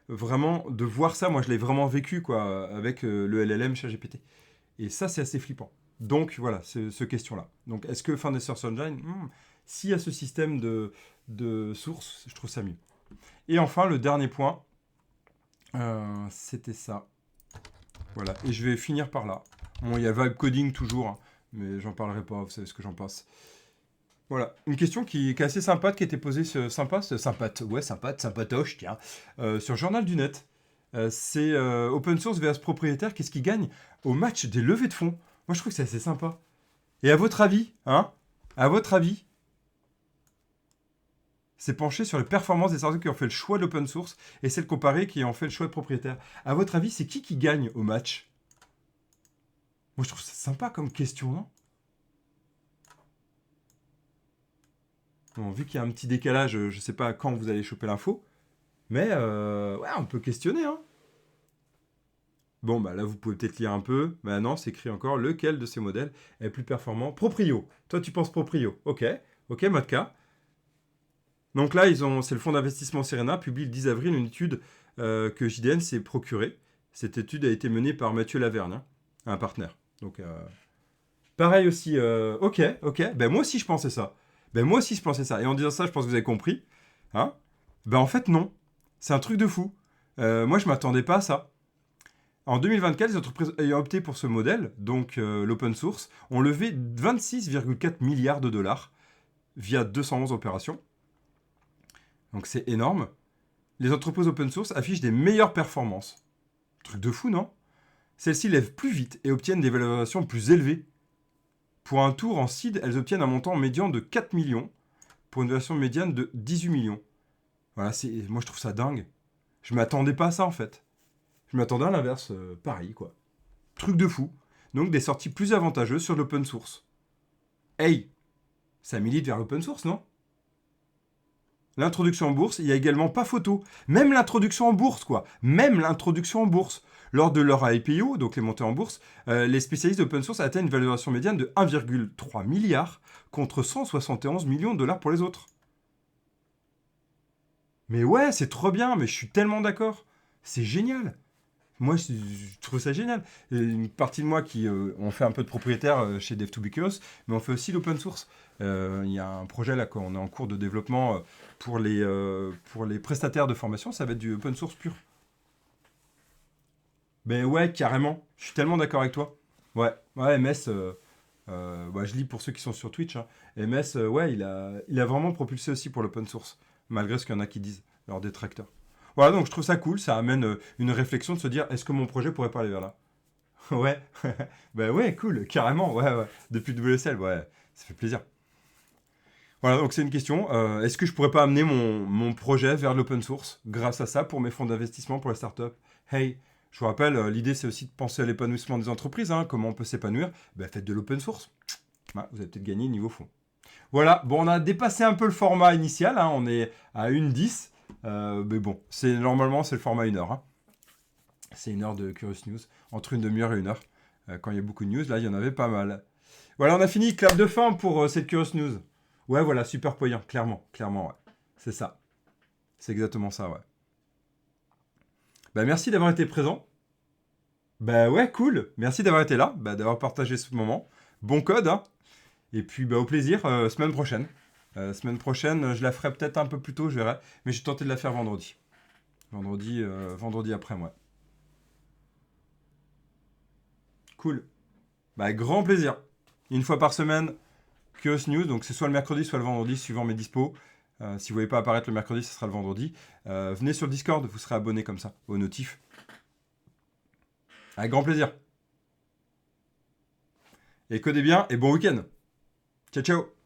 vraiment de voir ça. Moi, je l'ai vraiment vécu, quoi, avec le LLM chez GPT. Et ça, c'est assez flippant. Donc, voilà, c'est ce question-là. Donc, est-ce que Founders Engine, s'il y a ce système de sources, je trouve ça mieux. Et enfin, le dernier point, c'était ça. Voilà, et je vais finir par là. Bon, il y a Vibe Coding toujours, hein, mais j'en parlerai pas, vous savez ce que j'en pense. Voilà, une question qui est assez sympa, qui a été posée, sympatoche, tiens, sur Journal du Net. C'est open source vs propriétaire, qu'est-ce qui gagne au match des levées de fonds? Moi, je trouve que c'est assez sympa. Et à votre avis, hein? À votre avis, c'est penché sur les performances des startups qui ont fait le choix de l'open source et celles comparées qui ont fait le choix de propriétaire. À votre avis, c'est qui gagne au match? Moi, je trouve ça sympa comme question, non? Bon, vu qu'il y a un petit décalage, je sais pas quand vous allez choper l'info, mais ouais, on peut questionner, hein. Bon, bah là, vous pouvez peut-être lire un peu. Mais non, c'est écrit encore lequel de ces modèles est plus performant. Proprio. Toi, tu penses Proprio. Ok, ok, Matka. Donc là, c'est le fonds d'investissement Serena publie le 10 avril une étude que JDN s'est procurée. Cette étude a été menée par Mathieu Lavergne, hein, un partenaire. Donc, pareil aussi. Ok, ok. Ben moi aussi, je pensais ça. Ben moi aussi, je pensais ça. Et en disant ça, je pense que vous avez compris. Hein? Ben en fait, non. C'est un truc de fou. Moi, je m'attendais pas à ça. En 2024, les entreprises ayant opté pour ce modèle, donc l'open source, ont levé 26,4 milliards de dollars via 211 opérations. Donc c'est énorme. Les entreprises open source affichent des meilleures performances. Truc de fou, non? Celles-ci lèvent plus vite et obtiennent des valorisations plus élevées. Pour un tour en seed, elles obtiennent un montant médian de 4 millions pour une version médiane de 18 millions. Voilà, moi je trouve ça dingue. Je m'attendais pas à ça en fait. Je m'attendais à l'inverse, pareil quoi. Truc de fou. Donc des sorties plus avantageuses sur l'open source. Hey, ça milite vers l'open source, non? L'introduction en bourse, il n'y a également pas photo. Même l'introduction en bourse, quoi. Même l'introduction en bourse. Lors de leur IPO, donc les montées en bourse, les spécialistes d'open source atteignent une valorisation médiane de 1,3 milliard contre 171 millions de dollars pour les autres. Mais ouais, c'est trop bien, mais je suis tellement d'accord. C'est génial. Moi, je trouve ça génial. Et une partie de moi qui... on fait un peu de propriétaire chez Dev2Because, mais on fait aussi l'open source. Il y a un projet là qu'on est en cours de développement pour les prestataires de formation. Ça va être du open source pur. Ben ouais, carrément. Je suis tellement d'accord avec toi. Ouais, ouais, MS... bah, je lis pour ceux qui sont sur Twitch. Hein. MS, ouais, il a vraiment propulsé aussi pour l'open source. Malgré ce qu'il y en a qui disent, leurs détracteurs. Voilà, donc je trouve ça cool. Ça amène une réflexion de se dire, est-ce que mon projet pourrait pas aller vers là? Ouais. Ben ouais, cool, carrément. Ouais, ouais. Depuis WSL, ouais, ça fait plaisir. Voilà, donc c'est une question. Est-ce que je pourrais pas amener mon projet vers l'open source grâce à ça pour mes fonds d'investissement pour les startups? Hey, je vous rappelle, l'idée c'est aussi de penser à l'épanouissement des entreprises. Hein, comment on peut s'épanouir? Ben, faites de l'open source. Ah, vous avez peut-être gagné niveau fond. Voilà, bon, on a dépassé un peu le format initial. Hein, on est à 1h10. Mais bon, normalement c'est le format 1 heure. Hein. C'est 1 heure de Curious News, entre une demi-heure et 1 heure. Quand il y a beaucoup de news, là il y en avait pas mal. Voilà, on a fini. Clap de fin pour cette Curious News. Ouais, voilà, super poignant, clairement, clairement, ouais. C'est ça. C'est exactement ça, ouais. Bah, merci d'avoir été présent. Bah ouais, cool. Merci d'avoir été là, d'avoir partagé ce moment. Bon code, hein. Et puis, au plaisir, semaine prochaine. Semaine prochaine, je la ferai peut-être un peu plus tôt, je verrai. Mais je vais tenter de la faire vendredi. Vendredi après, moi. Cool. Bah, grand plaisir. Une fois par semaine, Curious News. Donc, c'est soit le mercredi, soit le vendredi, suivant mes dispos. Si vous ne voulez pas apparaître le mercredi, ce sera le vendredi. Venez sur le Discord, vous serez abonné comme ça, aux notifs. Avec grand plaisir. Et codez bien et bon week-end. Ciao, ciao.